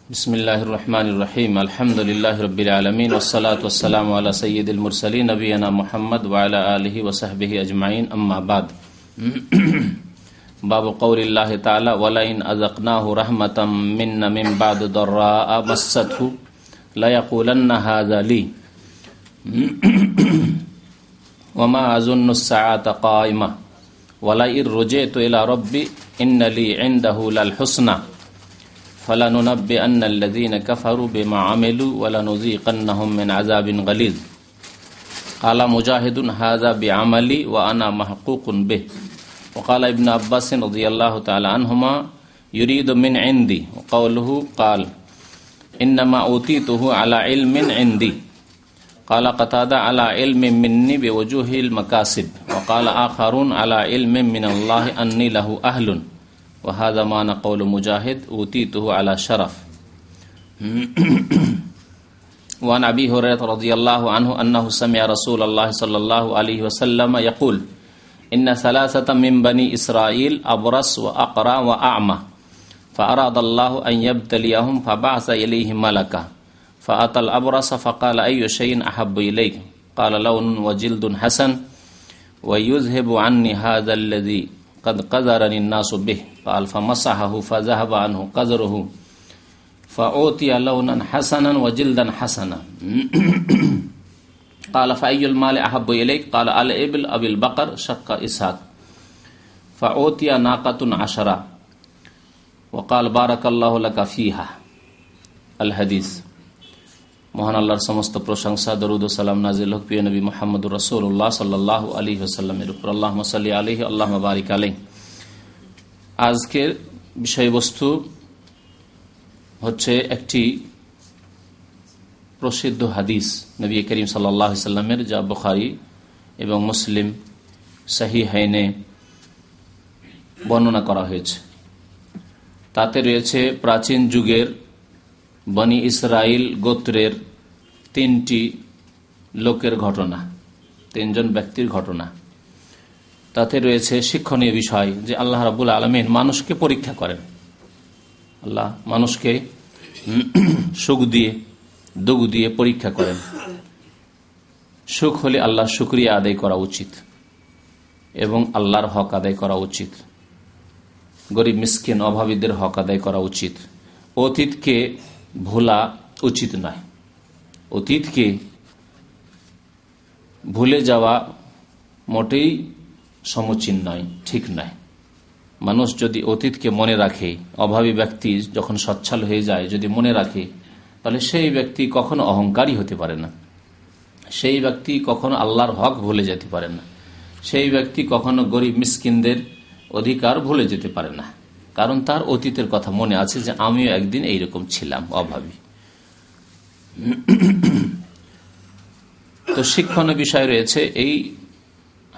বিসমিল্লাহির রহমানির রহিম আলহামদুলিল্লাহি রাব্বিল আলামিন ওয়াসসালাতু ওয়াসসালামু আলা সাইয়্যিদিল মুরসালিন নবিয়িনা মুহাম্মদ ওয়া আলা আলিহি ওয়া সাহবিহি আজমাইন আম্মা বাদ। বাবু কওলিল্লাহি তাআলা ওয়ালা ইন আযাকনাহু রাহমাতাম মিন্না মিন বা'দি দাররা মাসাতহু লা ইয়াকুলান্না হাযা লি ওয়া মা আযুন্নু আস-সাআতা কায়িমা ওয়ালা ইর রুজিতু ইলা রাব্বি ইন্না লি ইনদাহু লাল হুসনা فَلَنُنَبِّئَنَّ الَّذِينَ كَفَرُوا بِمَا عَمِلُوا وَلَنُذِيقَنَّهُم مِّنْ عَذَابٍ غَلِيظٍ قَالَ مُجَاهِدٌ هَذَا بِعَمَلِي وَأَنَا مَحْقُوقٌ بِهِ وقال ابن عباس رضي الله تعالى عنهما يريد من عندي وقوله قال إنما أوتيته على علم عندي قال قتادة على علم مني بوجوه المكاسب وقال آخرون على علم من الله أني له أهل وهذا معنى قول مجاهد أوتيته على شرف. وعن أبي هريرة رضي الله عنه أنه سمع رسول الله صلى الله عليه وسلم يقول إن ثلاثة من بني إسرائيل أبرص وأقرع وأعمى فأراد الله أن يبتليهم فبعث إليهم ملكا فأتى الأبرص فقال أي شيء أحب إليك قال لون وجلد حسن ويذهب عني هذا الذي قد قذرني الناس به قال فمسحه فذهب عنه قذره فأعطي لونا حسنا وجلدا حسنا قال فأي المال أحب إليك قال الإبل أو البقر شق إسحاق فأعطي ناقة 10 وقال بارك الله لك فيها الحديث. মহান আল্লাহর সমস্ত প্রশংসা, দরুদ ও সালাম নাজিল হোক প্রিয় নবী মুহাম্মদুর রাসূলুল্লাহ সাল্লাল্লাহু আলাইহি ওয়াসাল্লামের উপর। আল্লাহুম্মা সাল্লি আলাইহি আল্লাহুম্মা বারিক আলাইহি। আজকের বিষয়বস্তু হচ্ছে একটি প্রসিদ্ধ হাদিস নবী করিম সাল্লাল্লাহু আলাইহি ওয়াসাল্লামের, যা বুখারী এবং মুসলিম সহিহাইনে বর্ণনা করা হয়েছে। তাতে রয়েছে প্রাচীন যুগের বনি ইসরাইল গোত্রের 3টি লোকের ঘটনা, 3জন ব্যক্তির ঘটনা। তাতে রয়েছে শিক্ষণীয় বিষয় যে আল্লাহ রাব্বুল আলামিন মানুষকে পরীক্ষা করেন। আল্লাহ মানুষকে সুখ দিয়ে দুঃখ দিয়ে পরীক্ষা করেন। সুখ হলে আল্লাহর শুকরিয়া আদায় করা উচিত এবং আল্লাহর হক আদায় করা উচিত। গরিব মিসকিন অভাবীদের হক আদায় করা উচিত। অতীতকে ভোলা উচিত নয়। অতীতকে ভুলে যাওয়া মোটেই সমীচীন নয়, ঠিক নয়। মানুষ যদি অতীতকে মনে রাখে, অভাবী ব্যক্তি যখন সচ্ছল হয়ে যায় যদি মনে রাখে, তাহলে সেই ব্যক্তি কখনো অহংকারী হতে পারে না। সেই ব্যক্তি কখনো আল্লাহর হক ভুলে যেতে পারে না। সেই ব্যক্তি কখনো গরিব মিসকিনদের অধিকার ভুলে যেতে পারে না, কারণ তার অতীতের কথা মনে আছে যে আমিও একদিন এইরকম ছিলাম, অভাবী। তো শিক্ষণীয় বিষয় রয়েছে এই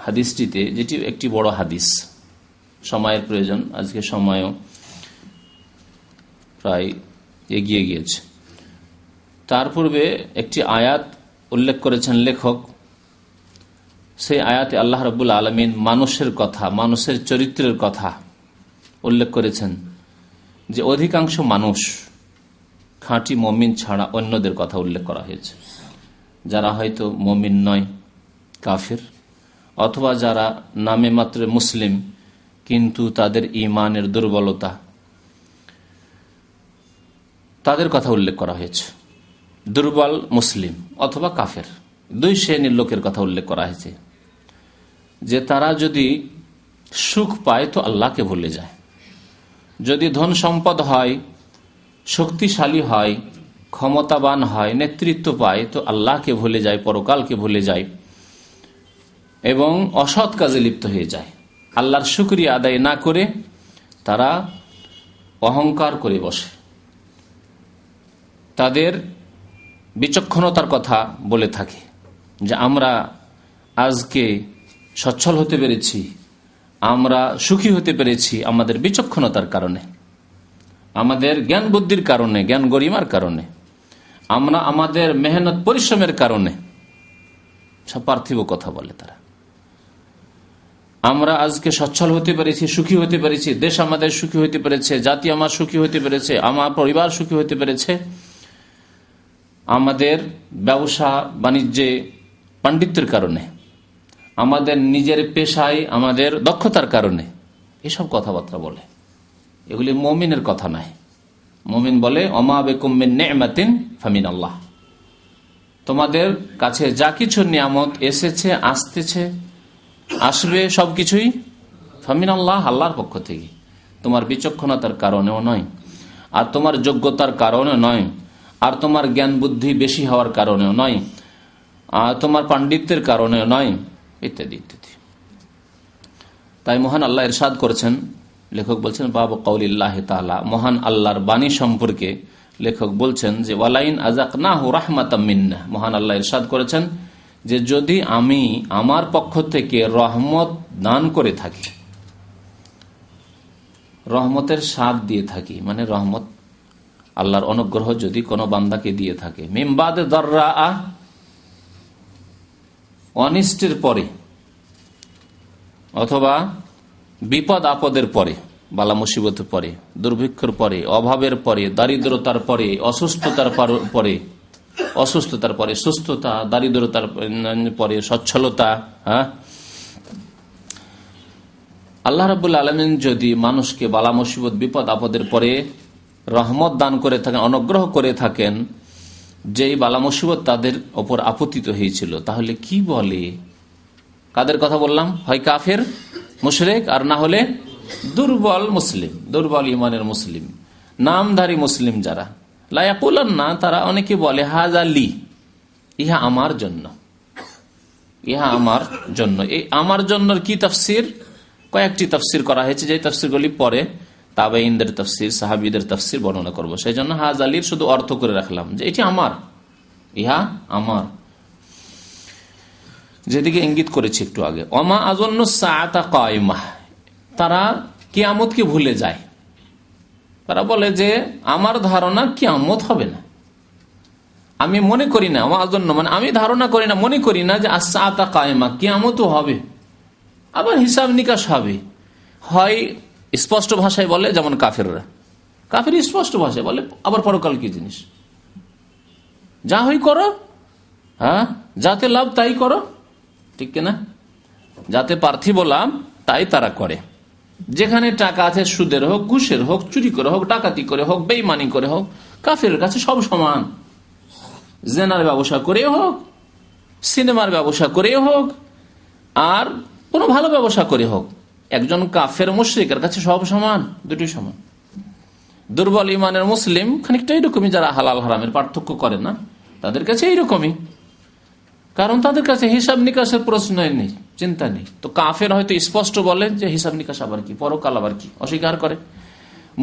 হাদিসটিতে, যেটি একটি বড় হাদিস। সময়ের প্রয়োজন, আজকে সময়ও প্রায় এগিয়ে গিয়েছে। তার পূর্বে একটি আয়াত উল্লেখ করেছেন লেখক। সেই আয়াতে আল্লাহ রাব্বুল আলামিন মানুষের কথা, মানুষের চরিত্রের কথা উল্লেখ করেছেন যে অধিকাংশ মানুষ খাঁটি মুমিন ছাড়া অন্যদের কথা উল্লেখ করা হয়েছে, যারা হয়তো মুমিন নয়, কাফির, অথবা যারা নামে মাত্র মুসলিম কিন্তু তাদের ঈমানের দুর্বলতা, তাদের কথা উল্লেখ করা হয়েছে। দুর্বল মুসলিম অথবা কাফের, 2 শ্রেণীর লোকের কথা উল্লেখ করা হয়েছে যে তারা যদি সুখ পায় তো আল্লাহকে ভুলে যায়, যদি ধন সম্পদ হয়, শক্তিশালী হয়, ক্ষমতাবান হয়, নেতৃত্ব পায় তো আল্লাহকে ভুলে যায়, পরকালকে ভুলে যায় এবং অসৎ কাজে লিপ্ত হয়ে যায়। আল্লাহর শুকরিয়া আদায় না করে তারা অহংকার করে বসে, তাদের বিচক্ষণতার কথা বলে থাকে যে আমরা আজকে সচ্ছল হতে পেরেছি, আমরা সুখী হতে পেরেছি আমাদের বিচক্ষণতার কারণে, আমাদের জ্ঞান বুদ্ধির কারণে, জ্ঞান গরিমার কারণে, আমরা আমাদের মেহনত পরিশ্রমের কারণে। সব পার্থিব কথা বলে তারা। আমরা আজকে সচ্ছল হতে পেরেছি, সুখী হতে পেরেছি, দেশ আমাদের সুখী হতে পেরেছে, জাতি আমার সুখী হতে পেরেছে, আমার পরিবার সুখী হতে পেরেছে, আমাদের ব্যবসা বাণিজ্যে পাণ্ডিত্যের কারণে, আমাদের নিজের পেশায় আমাদের দক্ষতার কারণে, এসব কথাবার্তা বলে। এগুলি মুমিনের কথা নয়। মুমিন বলে ওমা বিকুম মিন নি'মাতিন ফামিন আল্লাহ, তোমাদের কাছে যা কিছু নিয়ামত এসেছে, আসতেছে, আসবে, সবকিছুই ফামিন আল্লাহ, আল্লাহর পক্ষ থেকে। তোমার বিচক্ষণতার কারণেও নয়, আর তোমার যোগ্যতার কারণে নয়, আর তোমার জ্ঞান বুদ্ধি বেশি হওয়ার কারণেও নয়, আর তোমার পাণ্ডিত্যের কারণেও নয়, ইত্যাদি ইত্যাদি। তাই মহান আল্লাহ ইরশাদ করেছেন, লেখক বলছেন বাবু কওলিল্লাহ তাআলা, মহান আল্লাহর বাণী সম্পর্কে লেখক বলছেন যে ওয়ালাইন আযাকনাহু রাহমাতাম মিন্না, মহান আল্লাহ ইরশাদ করেছেন যে যদি আমি আমার পক্ষ থেকে রহমত দান করে থাকি, রহমতের স্বাদ দিয়ে থাকি, মানে রহমত আল্লাহর অনুগ্রহ যদি কোনো বান্দাকে দিয়ে থাকে, মিন বাদে দাররা, অনিষ্টের পরে অথবা বিপদ আপদের পরে, বালা মুসিবতের পরে, দুর্ভিক্ষের পরে, অভাবের পরে, দারিদ্রতার পরে, অসুস্থতার পরে সুস্থতা, দারিদ্রতার পরে সচ্ছলতা। হ্যাঁ, আল্লাহ রাব্বুল আলামিন যদি মানুষকে বালা মুসিবত বিপদ আপদের পরে রহমত দান করে থাকেন, অনুগ্রহ করে থাকেন, যেই বালা মুসিবত তাদের ওপর আপতিত হয়েছিল, তাহলে কি বলে? কাদের কথা বললাম? হয় কাফের মুশরিক, আর না হলে দুর্বল মুসলিম, দুর্বল ইমানের মুসলিম, নামধারী মুসলিম যারা লা ইয়াকুলান্না, তারা অনেকে বলে হাযা লি, ইহা আমার জন্য, ইহা আমার জন্য। এই আমার জন্য কি তাফসীর? কয়েকটি তাফসীর করা হয়েছে, যে তাফসীরগুলি পরে তাবেঈনদের তাফসীর, সাহাবীদের তাফসীর বর্ণনা করব। সেই জন্য হাযা লির শুধু অর্থ করে রাখলাম যে এটি আমার, ইহা আমার, যেদিকে ইঙ্গিত করেছি একটু আগে। ওমা আযুন্নু সাআতা কায়িমা, তারা কিয়ামতকে ভুলে যায়। তারা বলে যে আমার ধারণা কিয়ামত হবে না, আমি মনে করি না, মানে আমি ধারণা করি না, মনে করি না যে আস-সাআতা কায়িমা, কিয়ামতও হবে, আবার হিসাব নিকাশ হবে। হয় স্পষ্ট ভাষায় বলে, যেমন কাফেররা, কাফের স্পষ্ট ভাষায় বলে আবার পরকাল কি জিনিস, যা হই করো, হ্যাঁ, যাতে লাভ তাই করো, ঠিক কিনা? যাতে পার্থিব লাভ তাই তারা করে। যেখানে টাকা আছে, সুদের হোক, ঘুষের হোক, চুরি করে হোক, ডাকাতি করে হোক, বেঈমানি করে হোক, কাফের কাছে সব সমান। জেনার ব্যবসা করে হোক, সিনেমার ব্যবসা করে হোক, আর কোনো ভালো ব্যবসা করে হোক, একজন কাফের মুশরিকের কাছে সব সমান, দুটি সমান। দুর্বল ইমানের মুসলিম খানিকটা এইরকমই, যারা হালাল হারামের পার্থক্য করে না, তাদের কাছে এইরকমই, কারণ তাদের কাছে হিসাব নিকাশের প্রশ্নই নেই, চিন্তা নেই। তো কাফের হয়তো স্পষ্ট বলে যে হিসাব নিকাশ আবার কি, পরকাল আবার কি, অস্বীকার করে।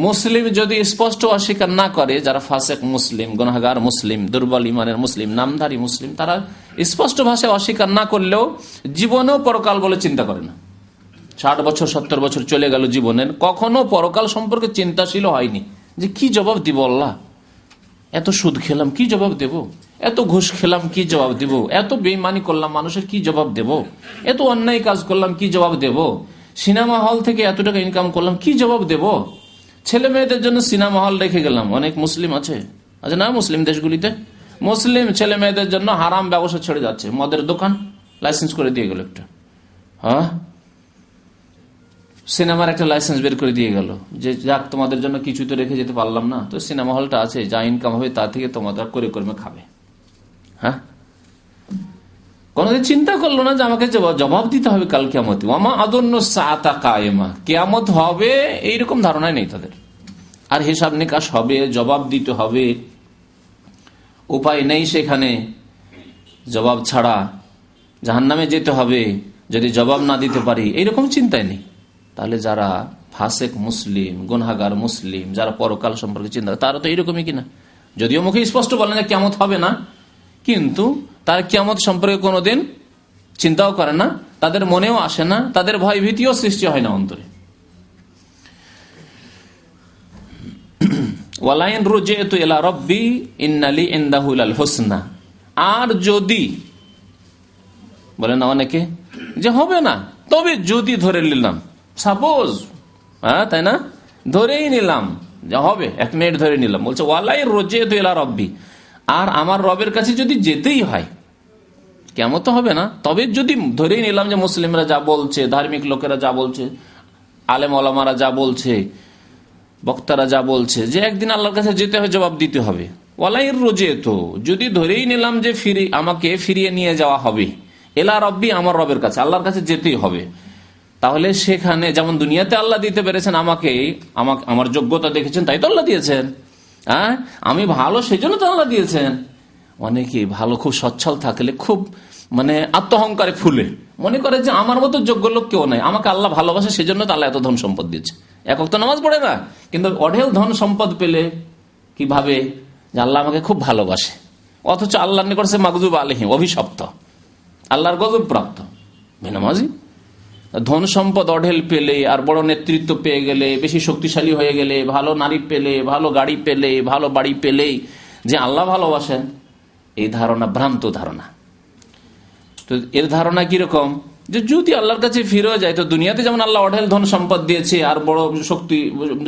মুসলিম যদি স্পষ্ট অস্বীকার না করে, যারা ফাসেক মুসলিম, গুনাহগার মুসলিম, দুর্বল ইমানের মুসলিম, নামধারী মুসলিম, তারা স্পষ্ট ভাষায় অস্বীকার না করলেও জীবনেও পরকাল বলে চিন্তা করে না। 60 বছর 70 বছর চলে গেল জীবনের, কখনো পরকাল সম্পর্কে চিন্তাশীল হয়নি যে কি জবাব দিব আল্লাহ, এত সুদ খেলাম কি জবাব দেব, এত ঘুষ খেলাম কি জবাব দেব, এত বেঈমানি করলাম মানুষের কি জবাব দেব, এত অন্যায় কাজ করলাম কি জবাব দেব, সিনেমা হল থেকে এত টাকা ইনকাম করলাম কি জবাব দেব, ছেলে মেয়েদের জন্য সিনেমা হল রেখে গেলাম, অনেক মুসলিম আছে না মুসলিম দেশগুলিতে, মুসলিম ছেলে মেয়েদের জন্য হারাম ব্যবসা ছেড়ে যাচ্ছে, মদের দোকান লাইসেন্স করে দিয়ে গেল একটা, হ্যাঁ, সিনেমার একটা লাইসেন্স বের করে দিয়ে গেল যে যাক তোমাদের জন্য কিছু তো রেখে যেতে পারলাম না, তো সিনেমা হলটা আছে, যা ইনকাম হবে তা থেকে তোমাদের করে কর্মে খাবে। হ্যাঁ, কোনদিন চিন্তা করলো না যে আমাকে জবাব দিতে হবে কাল কিয়ামতে। ওয়ামা আযুন্নু সাআতা কায়িমা, কিয়ামত হবে এইরকম ধারণাই নেই তাদের। আর হিসাব নিকাশ হবে, জবাব দিতে হবে, উপায় নেই সেখানে, জবাব ছাড়া জাহান্নামে যেতে হবে যদি জবাব না দিতে পারি, এইরকম চিন্তাই নেই। তাহলে যারা ফাসেক মুসলিম, গুনাহগার মুসলিম, যারা পরকাল সম্পর্কে চিন্তা করে, তারা তো এইরকমই কিনা, যদিও মুখে স্পষ্ট বলে না কিয়ামত হবে না, কিন্তু তার কিয়ামত সম্পর্কে কোনোদিন চিন্তাও করে না, তাদের মনেও আসে না, তাদের ভয় ভীতিও সৃষ্টি হয় না অন্তরে। ওয়ালাইন রুজিতু ইলা রাব্বি ইন্নালি ইনদাহু লাল হুসনা, আর যদি বলে না অনেকে যে হবে না, তো তবে যদি ধরে নিলাম, সাপোজ, হ্যাঁ তাই না, ধরেই নিলাম যা হবে, 1 মিনিট ধরে নিলাম, বলছে ওয়ালাই রোজে তো এলা রব্বি, আর আমার রবের কাছে যদি যেতেই হয়, কেমন তো হবে না, তবে যদি ধরেই নিলাম যে মুসলিমরা যা বলছে, ধার্মিক লোকেরা যা বলছে, আলেম ওলামারা যা বলছে, বক্তারা যা বলছে, যে একদিন আল্লাহর কাছে যেতে হবে, জবাব দিতে হবে, ওয়ালাই রোজে তো, যদি ধরেই নিলাম যে আমাকে ফিরিয়ে নিয়ে যাওয়া হবে এলা রব্বি, আমার রবের কাছে, আল্লাহর কাছে যেতেই হবে, তাহলে সেখানে যেমন দুনিয়াতে আল্লাহ দিতে পেরেছেন আমাকে, আমার যোগ্যতা দেখেছেন তাই তো আল্লাহ দিয়েছেন, হ্যাঁ আমি ভালো সেই জন্য তো আল্লাহ দিয়েছেন। অনেকে ভালো খুব সচ্ছল থাকলে খুব আত্মহংকারে ফুলে মনে করে যে আমার মতো যোগ্য লোক কেউ নাই, আমাকে আল্লাহ ভালোবাসে সেজন্য তো আল্লাহ এত ধন সম্পদ দিয়েছে। একক তো নামাজ পড়ে না, কিন্তু অঢেল ধন সম্পদ পেলে কিভাবে যে আল্লাহ আমাকে খুব ভালোবাসে, অথচ আল্লাহ নিকট সে মাগজুব আলাইহিম, অভিশপ্ত, আল্লাহর গজব প্রাপ্ত বেনামাজি। ধন সম্পদ অঢেল পেলে আর বড় নেতৃত্ব পেয়ে গেলে, বেশি শক্তিশালী হয়ে গেলে, ভালো নারী পেলে, ভালো গাড়ি পেলে, ভালো বাড়ি পেলে যে আল্লাহ ভালোবাসেন, এই ধারণা ভ্রান্ত ধারণা। তো এর ধারণা কিরকম, যে যদি আল্লাহর কাছে ফিরে যায় তো দুনিয়াতে যেমন আল্লাহ অঢেল ধন সম্পদ দিয়েছে আর বড়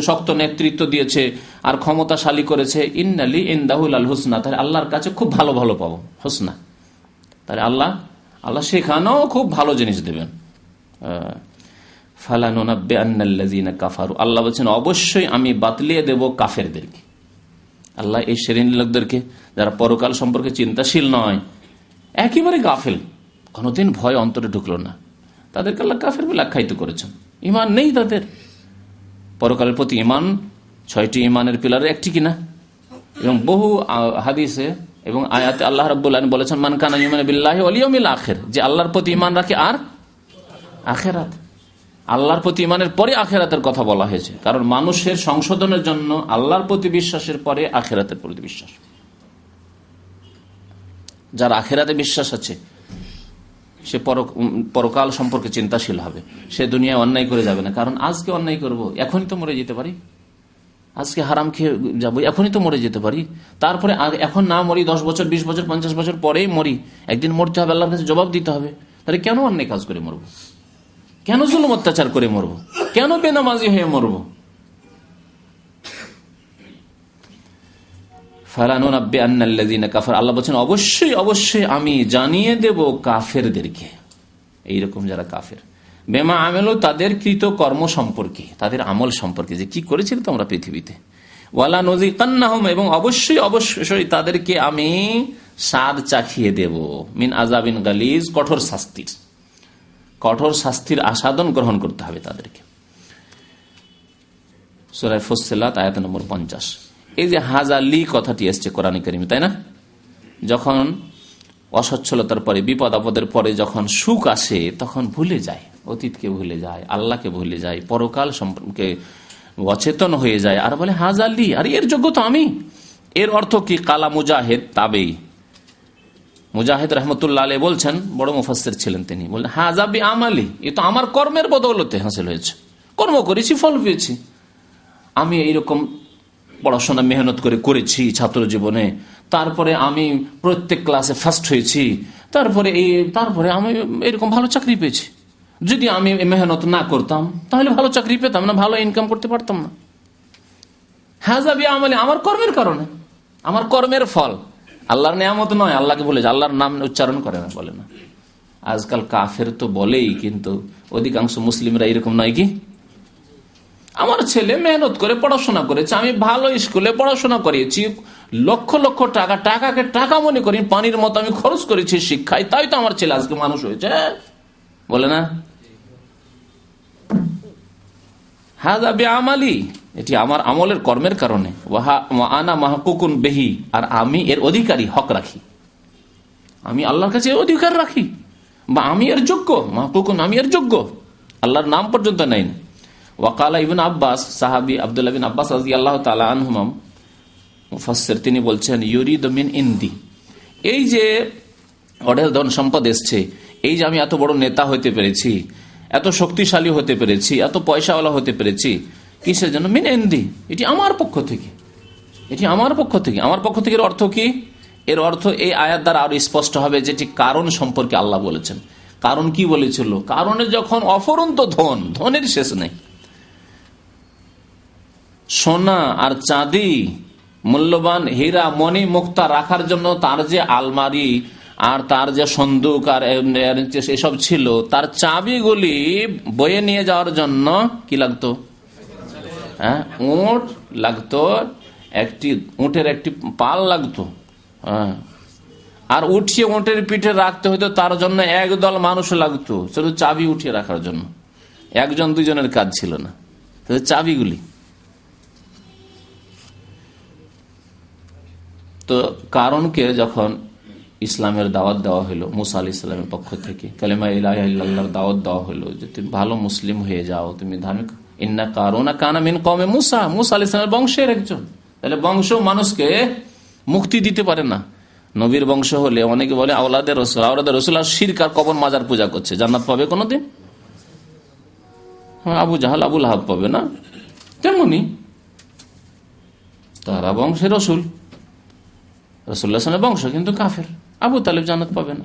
শক্ত নেতৃত্ব দিয়েছে আর ক্ষমতাশালী করেছে, ইন্নালি ইনদাহুল আল হুসনা, তাহলে আল্লাহর কাছে খুব ভালো ভালো পাবো, হুসনা, তাহলে আল্লাহ সেখানেও খুব ভালো জিনিস দেবেন। কাফারু, আল্লাহ বলছেন অবশ্যই আমি বাতলিয়ে দেব কাফেরদেরকে। আল্লাহ এই শ্রেণীর লোকদেরকে যারা পরকাল সম্পর্কে চিন্তাশীল নয়, একেবারে গাফেল, কোনোদিন ভয় অন্তরে ঢুকলো না, তাদেরকে আল্লাহ কাফের বলে আখ্যায়িত করেছেন। ইমান নেই তাদের, পরকালের প্রতি ইমান 6টি ইমানের পিলারের একটি কিনা, এবং বহু হাদিসে এবং আয়াতে আল্লাহ রাব্বুল আলামিন বলেছেন মান কানা ইউমিনু বিল্লাহি ওয়াল ইয়াউমিল আখির, যে আল্লাহর প্রতি ইমান রাখে আর আখিরাত, আল্লাহর প্রতি ইমানের পরে আখিরাতের কথা বলা হয়েছে, কারণ মানুষের সংশোধনের জন্য আল্লাহর প্রতি বিশ্বাসের পরে আখিরাতের প্রতি বিশ্বাস। যার আখিরাতে বিশ্বাস আছে সে পরকাল সম্পর্কে চিন্তাশীল হবে, সে দুনিয়ায় অন্যায় করে যাবে না, কারণ আজকে অন্যায় করব, এখনই তো মরে যেতে পারি, আজকে হারাম খেয়ে যাবো, এখনই তো মরে যেতে পারি, তারপরে এখন না মরি 10 বছর 20 বছর 50 বছর পরেই মরি, একদিন মরতে হবে, আল্লাহর কাছে জবাব দিতে হবে, তাহলে কেন অন্যায় কাজ করে মরবো, কেন জুলুম অত্যাচার করে মরবো, কেন বেনামাজি হয়ে মরবো। আল্লাহ বলছেন অবশ্যই অবশ্যই আমি জানিয়ে দেব কাফেরদেরকে, এইরকম যারা কাফের, বেমা আমেল, তাদের কৃত কর্ম সম্পর্কে, তাদের আমল সম্পর্কে, যে কি করেছিল তোমরা পৃথিবীতে, ওয়ালা নজিকান্নাহুম, এবং অবশ্যই অবশ্যই তাদেরকে আমি স্বাদ চাখিয়ে দেব, মিন আযাবিন গালিজ, কঠোর শাস্তির আস্বাদন গ্রহণ করতে হবে তাদেরকে। সূরা ফুসসিলাত আয়াত নম্বর 50। এই যে হাজালি কথাটি এসছে কোরআনে কারিমে, তাই না, যখন অসচ্ছলতার পরে, বিপদ আপদের পরে যখন সুখ আসে তখন ভুলে যায়, অতীতকে ভুলে যায়, আল্লাহকে ভুলে যায়, পরকাল সম্পর্কে অচেতন হয়ে যায়, আর বলে হাজালি, আর এর যোগ্য তো আমি। এর অর্থ কি? কালা মুজাহিদ তাবেই, মুজাহিদ রহমতুল্লাহ আলাইহি বলছেন, বড় মুফাসসির ছিলেন তিনি, বললেন হাজাবি আমালি, এ তো আমার কর্মের বদৌলতে হাসিল হয়েছে, কর্ম করেছি ফল পেয়েছি, আমি এইরকম পড়াশোনা মেহনত করেছি ছাত্র জীবনে, তারপরে আমি প্রত্যেক ক্লাসে ফার্স্ট হয়েছি, তারপরে আমি এরকম ভালো চাকরি পেয়েছি। যদি আমি মেহনত না করতাম তাহলে ভালো চাকরি পেতাম না, ভালো ইনকাম করতে পারতাম না। হাজাবি আমালি, আমার কর্মের কারণে, আমার কর্মের ফল, আল্লাহর নিয়ামত নয়। আল্লাহকে বলে, আল্লাহর নাম উচ্চারণ করে না, বলে না। আজকাল কাফের তো বলেই, কিন্তু অধিকাংশ মুসলিমরা এরকম নয় কি, আমার ছেলে মেহনত করে পড়াশোনা করেছে, আমি ভালো স্কুলে পড়াশোনা করিয়েছি, লক্ষ লক্ষ টাকাকে টাকা মনে করি, পানির মতো আমি খরচ করেছি শিক্ষায়, তাই তো আমার ছেলে আজকে মানুষ হয়েছে, বলে না। হাজাবি আমালি, এটি আমার আমলের কর্মের কারণে, আনা মাহকুকুন বেহি, আর আমি এর অধিকারী, হক রাখি, আমি আল্লাহর কাছে অধিকার রাখি, বা আমি এর যোগ্য, মাহকুকুন আমি এর যোগ্য, আল্লাহর নাম পর্যন্ত নেই। ওয়াকালা ইবনে আব্বাস, সাহাবী আব্দুল্লাহ বিন আব্বাস রাদিয়াল্লাহু তাআলা আনহুমা, মুফাসসির, তিনি বলছেন ইউরিদু মিন ইনদি, এই যে অঢেল ধন সম্পদ এসছে, এই যে আমি এত বড় নেতা হতে পেরেছি, এত শক্তিশালী হতে পেরেছি, এত পয়সাওয়ালা হতে পেরেছি, কিসের জন্য? মিন ইনদি, এটি আমার পক্ষ থেকে, এটি আমার পক্ষ থেকে। আমার পক্ষ থেকে এর অর্থ কি? এর অর্থ এই আয়াত দ্বারা আরো স্পষ্ট হবে, যেটি কারণ সম্পর্কে আল্লাহ বলেছেন। কারণ কি বলেছিল? কারণে যখন অফুরন্ত ধন, ধনের শেষ নেই, সোনা আর চাঁদি, মূল্যবান হীরা মণি মুক্তা রাখার জন্য তার যে আলমারি আর তার যে সন্দুক আর এসব ছিল, তার চাবিগুলি বয়ে নিয়ে যাওয়ার জন্য কি লাগতো? হ্যাঁ, উট লাগতো, উটের একটি পাল লাগতো। হ্যাঁ, আর উঠিয়ে উটের পিঠে রাখতে হইতো, তার জন্য একদল মানুষ লাগতো শুধু চাবি উঠিয়ে রাখার জন্য। একজন দুজনের কাজ ছিল না, চাবিগুলি। তো কারণকে যখন ইসলামের দাওয়াত দেওয়া হলো মুসা আলাইহিস সালামের পক্ষ থেকে, কালেমা ইলাহা ইল্লাল্লাহর দাওয়াত দেওয়া হলো যে তুমি ভালো মুসলিম হয়ে যাও, তুমি ধার্মিক, ইন্না কারুনা কানা মিন কওমে মুসা, মুসা আলাইহিস সালামের বংশের একজন। তাহলে বংশ মানুষকে মুক্তি দিতে পারে না। নবীর বংশ হলে অনেকে বলে আওলাদের রসুল, আওলাদের রসুল আর শিরক আর কবর মাজার পূজা করছে, জান্নাত পাবে কোনোদিন? আবু জাহাল আবুল আহাব পাবে না? তেমনি তারা বংশের রসুল, রাসূলুল্লাহ সাল্লাল্লাহু আলাইহি ওয়াসাল্লামের বংশ, কিন্তু কাফের। আবু তালেব জান্নাত পাবে না।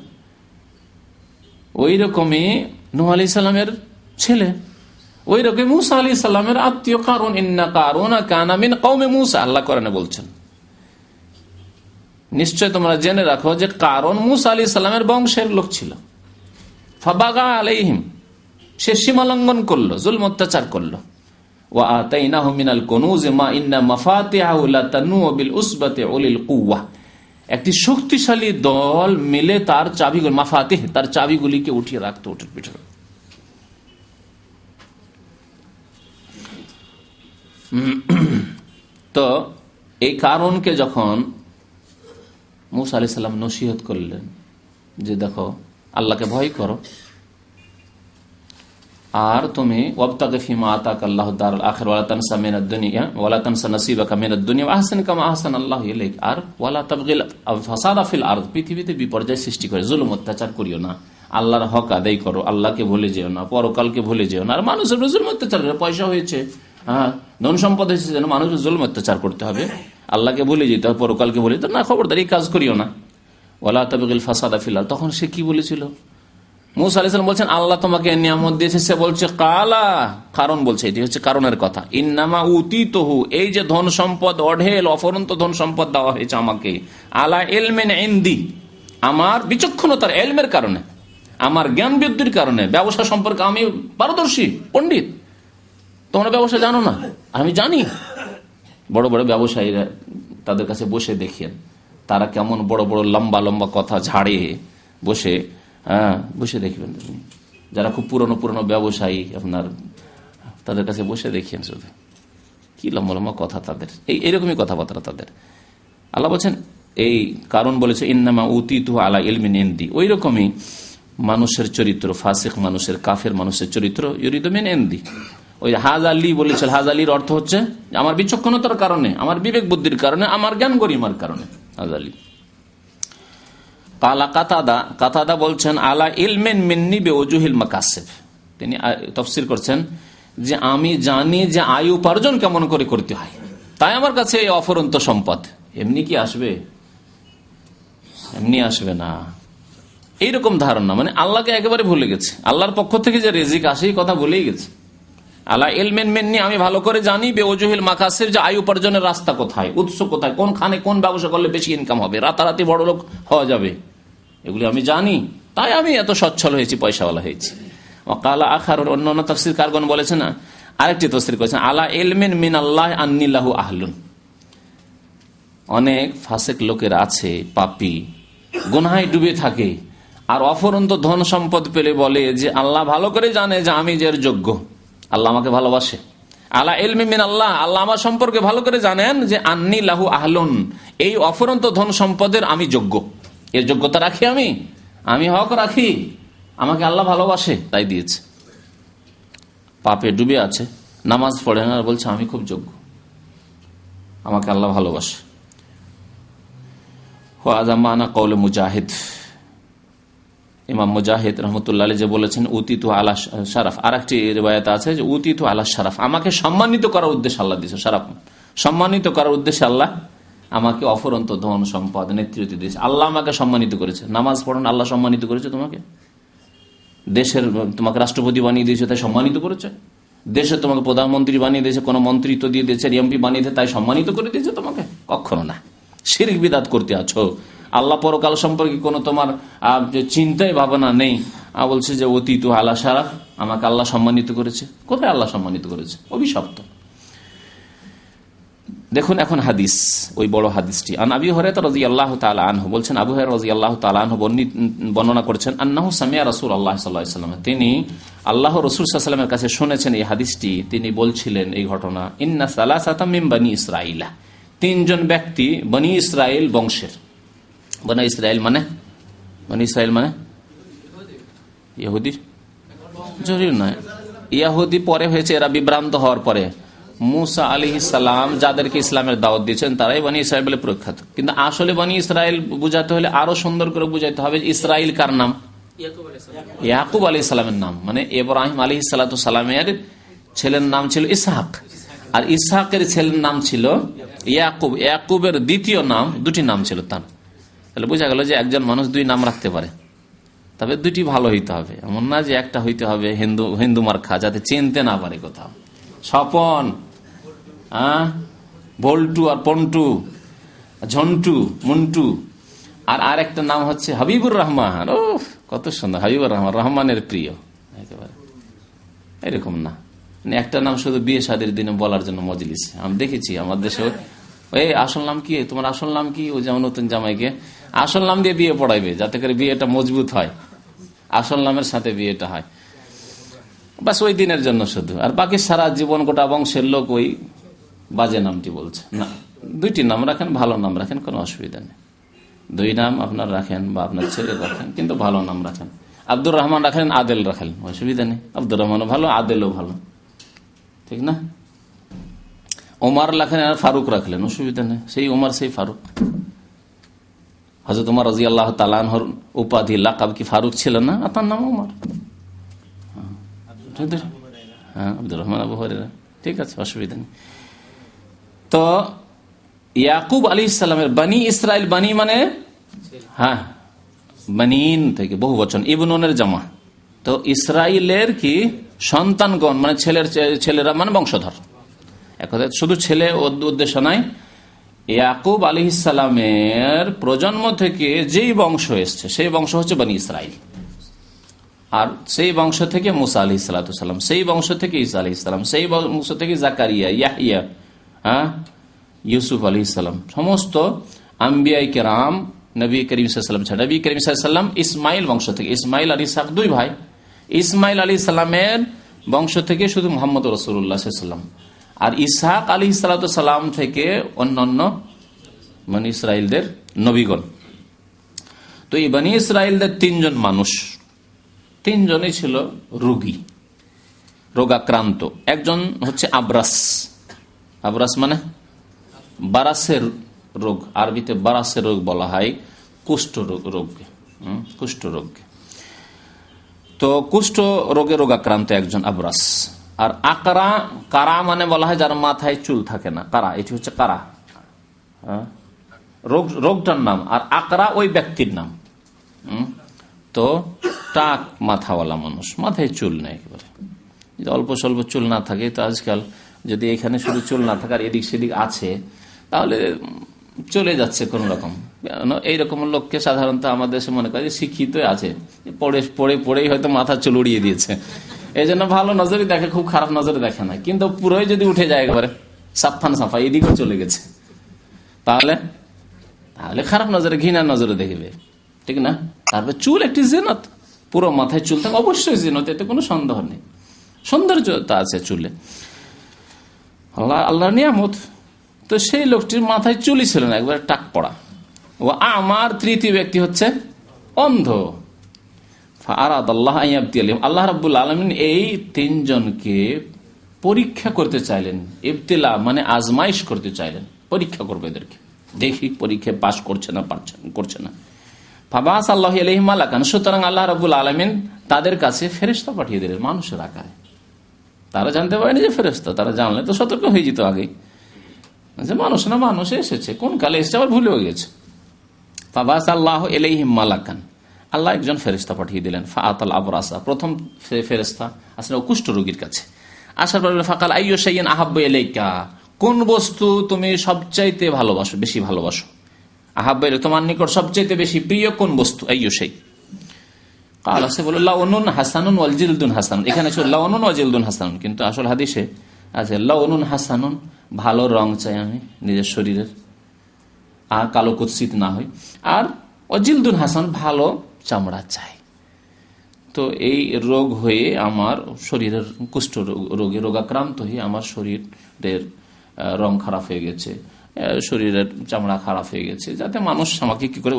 ওই রকমই নূহ আলাইহিস সালামের ছেলে, ওই রকম মুসা আলাইহিস সালামের আত্মীয় কারণ, ইন্না কারুনা কানা মিন কওমে মুসা, আল্লাহ কোরআনে বলছেন। নিশ্চয় তোমরা জেনে রাখো যে কারণ মুসা আলাইহিস সালামের বংশের লোক ছিল। ফাবাগা আলাইহিম, সে সীমা লঙ্ঘন করলো, জুলম অত্যাচার করলো। ওয়া আতাইনাহু মিনাল কুনুজ মা ইন্না মাফাতিহু লাতানু বিল উসবাতি উলিল কুওয়া, একটি শক্তিশালী দল মিলে তার চাবিগুলি, মাফাতিহ, তার চাবিগুলিকে উঠিয়ে রাখতো ওটের পিঠে। তো এই কারণকে যখন মুসা আলাইহিস সালাম নসিহত করলেন যে দেখো আল্লাহকে ভয় করো, আর তুমি ওয়াবতাগি ফিমা আতাকা আল্লাহু দারুল আখিরা ওয়ালা তানসা মিনাদ দুনিয়া ওয়ালা তানসা নাসিবাকা মিনাদ দুনিয়া ওয়া আহসিন কামা আহসানাল্লাহু ইলাইক, আর ওয়ালা তাবগিল ফাসাদা ফিল আরদ, পৃথিবীতে বিপর্যয় সৃষ্টি করে জুলুম অত্যাচার করিও না, আল্লাহর হক আদায় করো, আল্লাহকে ভুলে যেও না, পরকালকে ভুলে যেও না। আর মানুষের জুলুম অত্যাচার করে, পয়সা হয়েছে, হ্যাঁ, ধন সম্পদ হয়েছে, যেন মানুষের জুলুম অত্যাচার করতে হবে, আল্লাহকে ভুলে যেতে হবে, পরকালকে ভুলে যেতে না, খবরদার এই কাজ করিও না। ওয়ালা তাবগিল ফাসাদা ফিল আরদ। তখন সে কি বলেছিল? মুসা আলাইহিস সালাম বলছেন আল্লাহ তোমাকে নিয়ামত দিয়েছে, সে বলছে কালা, কারণ বলছে, এটি হচ্ছে কারণের কথা, ইন্নামা উতিতুহু, এই যে ধন সম্পদ, অঢেল অফুরন্ত ধন সম্পদ দেওয়া হয়েছে আমাকে, আলা ইলমিন ইনদি, আমার বিচক্ষণতার, ইলমের কারণে, আমার জ্ঞান বুদ্ধির কারণে, ব্যবসা সম্পর্কে আমি পারদর্শী পণ্ডিত। তোমরা ব্যবসা জানো না, আমি জানি। বড় বড় ব্যবসায়ীরা, তাদের কাছে বসে দেখেন তারা কেমন বড় বড় লম্বা লম্বা কথা ঝাড়ে বসে, হ্যাঁ, বসে দেখবেন যারা খুব পুরনো পুরনো ব্যবসায়ী, আপনার তাদের কাছে বসে দেখেন শুধু কি লম্বা লম্বা কথা তাদের, এইরকমই কথাবার্তা তাদের। আল্লাহ বলছেন এই কারণ বলেছে ইন্নামা উতিতুহু আলা ইলমিন ইনদি, ওই রকমই মানুষের চরিত্র, ফাসিক মানুষের, কাফের মানুষের চরিত্র, ইউরিদু মিন ইনদি। ওই হাজ আলী বলেছিল, হাজ আলীর অর্থ হচ্ছে আমার বিচক্ষণতার কারণে, আমার বিবেক বুদ্ধির কারণে, আমার জ্ঞান গরিমার কারণে, হাজ আলী। কালা কাতাদা বলছেন আলা ইলমিন মিন্নি বিওজুহিল মাকাসিব, তিনি তাফসীর করছেন যে আমি জানি যে আয় উপার্জন কেমন করে করতে হয়, তাই আমার কাছে এই অফুরন্ত সম্পদ। এমনি কি আসবে? এমনি আসবে না, এইরকম ধারণা, মানে আল্লাহকে একেবারে ভুলে গেছে, আল্লাহর পক্ষ থেকে যে রিজিক আসে এই কথা ভুলেই গেছে। আলা ইলমিন মিন্নি, আমি ভালো করে জানি, বিওজুহিল মাকাসিব, যে আয় উপার্জনের রাস্তা কোথায়, উৎস কোথায়, কোনখানে কোন ব্যবসা করলে বেশি ইনকাম হবে, রাতারাতি বড় লোক হওয়া যাবে, এগুলি আমি জানি, তাই আমি এত সচ্ছল হয়েছি, পয়সাওয়ালা হয়েছি। ওয়াকালা আখার, অন্যান্য তাফসীর কারগণ বলেছেন, আরেকটি তাফসীর করেছেন আলা ইলমিন মিন আল্লাহ আন্নী লাহু আহলুন। অনেক ফাসিক লোকের আছে, পাপী, গুনাহে ডুবে থাকে, আর অফুরন্ত ধন সম্পদ পেলে বলে যে আল্লাহ ভালো করে জানে যে আমি যে যোগ্য, আল্লাহ আমাকে ভালোবাসে। আলা ইলমি মিন আল্লাহ, আল্লাহ আমার সম্পর্কে ভালো করে জানেন যে আন্নী লাহু আহলুন, এই অফুরন্ত ধন সম্পদের আমি যোগ্য, এর যোগ্যতা রাখি, আমি হক রাখি, আমাকে আল্লাহ ভালোবাসে তাই দিয়েছে। পাপে ডুবে আছে, নামাজ পড়ে না, বলছে আমি খুব যোগ্য, আমাকে আল্লাহ ভালোবাসে। ওয়াজামানা কওলে মুজাহিদ, ইমাম মুজাহিদ রহমতুল্লাহ আলাইহি যে বলেছেন উতিতু আলা শারাফ, আর একটি রিওয়ায়াত আছে যে উতিতু আলা শারাফ, আমাকে সম্মানিত করার উদ্দেশ্যে আল্লাহ দিয়েছে, শারাফ সম্মানিত করার উদ্দেশ্যে আল্লাহ আমাকে অফুরন্ত ধন সম্পদ নেতৃত্ব দিয়েছে, আল্লাহ আমাকে সম্মানিত করেছে। নামাজ পড়ুন, আল্লাহ সম্মানিত করেছে তোমাকে, দেশের তোমাকে রাষ্ট্রপতি বানিয়ে দিয়েছে তাই সম্মানিত করেছে, দেশে তোমাকে প্রধানমন্ত্রী বানিয়ে দিয়েছে, কোনো মন্ত্রিত্ব দিয়ে দিয়েছে, এমপি বানিয়ে দিয়েছে তাই সম্মানিত করে দিয়েছে তোমাকে? কখনো না। শিরক বিদআত করতে আছো, আল্লাহ পরকাল সম্পর্কে কোনো তোমার চিন্তাই ভাবনা নেই, বলছে যে অতীত আলা শারাফ, আমাকে আল্লাহ সম্মানিত করেছে। কোথায় আল্লাহ সম্মানিত করেছে? অভিশপ্ত। দেখুন এখন হাদিস, ওই বড় হাদিসটি। আন আবি হুরায়রা রাদিয়াল্লাহু তাআলা আনহু বলছেন, আবু হুরায়রা রাদিয়াল্লাহু তাআলা আনহু বর্ণনা করেছেন, আন্নাহু সামিআ রাসূলুল্লাহ সাল্লাল্লাহু আলাইহি ওয়াসাল্লাম, তিনি আল্লাহ রাসূল সাল্লাল্লাহু আলাইহি ওয়াসাল্লামের কাছে শুনেছেন এই হাদিসটি। তিনি বলছিলেন এই ঘটনা, ইন্না সালাসাতাম মিন বনি ইসরাঈলা, তিনজন ব্যক্তি বনি ইসরাইল বংশের। বনি ইসরাইল মানে ইহুদি? জরুরি নয়, ইহুদি পরে হয়েছে, এরা বিভ্রান্ত হওয়ার পরে মুসা আলাইহিস সালাম যাদেরকে ইসলামের দাওয়াত দিয়েছেন তারাই বনি ইসরাইল বলে প্রখ্যাত। কিন্তু আসলে বনি ইসরাইল বুঝাতে হলে আরো সুন্দর করে বুঝাইতে হবে, ইসরাইল কার নাম? ইয়াকুব আলাইহিস সালামের নাম। মানে ইব্রাহিম আলাইহিস সালাতু সালামের ছেলের নাম ছিল ইসহাক, আর ইসহাকের ছেলের নাম ছিল ইয়াকুব। ইয়াকুবের দ্বিতীয় নাম, দুটি নাম ছিল তার। তাহলে বোঝা গেল যে একজন মানুষ দুই নাম রাখতে পারে, তবে দুটি ভালো হইতে হবে, এমন না যে একটা হইতে হবে হিন্দু মার্কা, যাতে চিনতে না পারে কোথাও। স্বপন, বল্টু আর পন্টু, ঝন্টু, মুন্টু, আর আরেকটা নাম হচ্ছে হাবিবুর রহমান। ও কত সুন্দর, হাবিবুর রহমান, রহমানের প্রিয়, একেবারে এরকম না। একটা নাম শুধু বিয়ে শাদীর দিনে বলার জন্য মজলিসে আমি দেখেছি আমার দেশে, এই আসল নাম কি, তোমার আসল নাম কি? ও যেমন নতুন জামাইকে আসল নাম দিয়ে বিয়ে পড়াইবে, যাতে করে বিয়েটা মজবুত হয়, আসল নামের সাথে বিয়েটা হয়, বাস ওই দিনের জন্য শুধু। আর বাকি সারা জীবন গোটা বংশের লোক ওই বাজে নামটি বলছে। না, দুইটি নাম রাখেন, ভালো নাম রাখেন, কোনো অসুবিধা নেই। দুই নাম আপনার রাখেন বা আপনার ছেলে রাখেন, কিন্তু ভালো নাম রাখেন। আব্দুর রহমান রাখেন, আদেল রাখেন, অসুবিধা নেই। আব্দুর রহমানও ভালো, আদেলও ভালো, ঠিক না? ওমার রাখেন আর ফারুক রাখলেন, অসুবিধা নেই, সেই ওমার সেই ফারুক। হযরত ওমর রাদিয়াল্লাহু তাআলা আনহুর উপাধি লাকাব কি ফারুক ছিল না? তার নাম ওমর। হ্যাঁ, আব্দুর রহমান আবু হুরায়রা, ঠিক আছে, অসুবিধা নেই। তো ইয়াকুব আলাইহিস সালামের বনি ইসরাইল, বনি মানে হ্যাঁ বনিন থেকে বহু বচন, ইবনুনের জামা। তো ইসরাইলের কি সন্তানগণ, মানে ছেলেরা মানে বংশধর, এক কথা শুধু ছেলে উদ্দেশ্য নাই। ইয়াকুব আলাইহিস সালামের প্রজন্ম থেকে যেই বংশ এসছে সেই বংশ হচ্ছে বনি ইসরাইল, আর সেই বংশ থেকে মুসা আলাইহিস সালাম, সেই বংশ থেকে ঈসা আলাইহিস সালাম, সেই বংশ থেকে জাকারিয়া, ইয়াহইয়া, ইউসুফ আলাইহিস সালাম, সমস্ত আম্বিয়ায়ে কেরাম, নবী করিম সাল্লাল্লাহু আলাইহি ওয়াসাল্লাম ছাড়া। নবী করিম সাল্লাল্লাহু আলাইহি ওয়াসাল্লাম ইসমাইল বংশ থেকে, ইসমাইল আর ইসহাক দুই ভাই, ইসমাইল আলাইহিস সালামের বংশ থেকে শুধু মুহাম্মদ রাসূলুল্লাহ সাল্লাল্লাহু আলাইহি ওয়াসাল্লাম, আর ইসহাক আলাইহিস সালাম থেকে অন্যান্য বনি ইসরাইলদের নবীগণ। তো এই বনি ইসরাইলদের তিনজন মানুষ, তিনজনই ছিল রোগী, রোগাক্রান্ত। একজন হচ্ছে আবরাস, আবরাস মানে বারাসের রোগ, আরবিতে বারাসের রোগ বলা হয় কুষ্ঠ রোগকে, কুষ্ঠ রোগকে। তো কুষ্ঠ রোগে রোগাক্রান্ত একজন আবরাস। আর আকরা, কারা মানে বলা হয় যার মাথায় চুল থাকে না, কারা, এটি হচ্ছে কারা, রোগটার নাম। আর আকরা ওই ব্যক্তির নাম। তো টাক মাথাওয়ালা মানুষ, মাথায় চুল নেই একেবারে, যদি অল্প স্বল্প চুল না থাকে, তো আজকাল যদি এখানে শুধু চুল না থাকে আর এদিক সেদিক আছে, তাহলে চলে যাচ্ছে কোন রকম। এইরকম লোককে সাধারণত আমাদের দেশে মনে করে শিক্ষিত আছে, পড়েই হয়তো মাথা চুল উড়িয়ে দিয়েছে, এই জন্য ভালো নজরে দেখে, খুব খারাপ নজরে দেখে না। কিন্তু পুরোই যদি উঠে যায় একেবারে সাফান সাফা, এদিকেও চলে গেছে, তাহলে খারাপ নজরে, ঘৃণার নজরে দেখবে, ঠিক না? তারপর চুল একটি জিনত, পুরো মাথায় চুল থাকে, অবশ্যই জিনত, এতে কোনো সন্দেহ নেই, সৌন্দর্যতা আছে চুলে, আল্লাহর নিয়ামত। তো সেই লোকটির মাথায় চুলই ছিল না, একবার টাক পড়া। ও আমার তৃতীয় ব্যক্তি হচ্ছে অন্ধ। আল্লাহ রাব্বুল আলামিন এই তিনজনকে পরীক্ষা করতে চাইলেন, ইবতিলা মানে আজমাইশ করতে চাইলেন, পরীক্ষা করবে এদেরকে, দেখি পরীক্ষায় পাশ করছে না। ফাবাস আল্লাহু আলাইহিম মালাকান, সুতরাং আল্লাহ রাব্বুল আলামিন তাদের কাছে ফেরেশতা পাঠিয়ে দিলেন মানুষের আকারে। তারা জানতে পারেনি যে ফেরেশতা, তারা জানলে তো সতর্ক হয়ে যেত আগেই, যে মানুষ না, মানুষ এসেছে, কোন কালে এসেছে আবার ভুলেও গেছে। ফাবাস আল্লাহু আলাইহিম মালাকান, আল্লাহ একজন ফেরেশতা পাঠিয়ে দিলেন। ফাআতাল আবরাসা, প্রথম ফেরেশতা আসলে কুষ্ঠ রোগীর কাছে আসার পর ফাকাল আইয়ু শাইইন আহাব্বু ইলাইকা, কোন বস্তু তুমি সবচাইতে ভালোবাসো, বেশি ভালোবাসো। আহাব্বু ইলাইকা, তোমার নিকট সবচাইতে বেশি প্রিয় কোন বস্তু? আইয়ু শাই। কাল সে বলল লাউনুন হাসানুন ওয়াল জিলদুন হাসানুন। এখানে ছিল লাউনুন ওয়া জিলদুন হাসানুন, কিন্তু আসল হাদিসে আছে লাউনুন হাসানুন, ভালো রং চাই আমি নিজের শরীরের, আর কালো কুৎসিত না হয়, আর জিলদুন হাসান, ভালো চামড়া চাই। তো এই রোগ হয়ে আমার শরীরের কুষ্ঠ রোগে রোগাক্রান্ত হয়ে আমার শরীরের রং খারাপ হয়ে গেছে, শরীরের চামড়া খারাপ হয়ে গেছে, যাতে মানুষ আমাকে কি করে,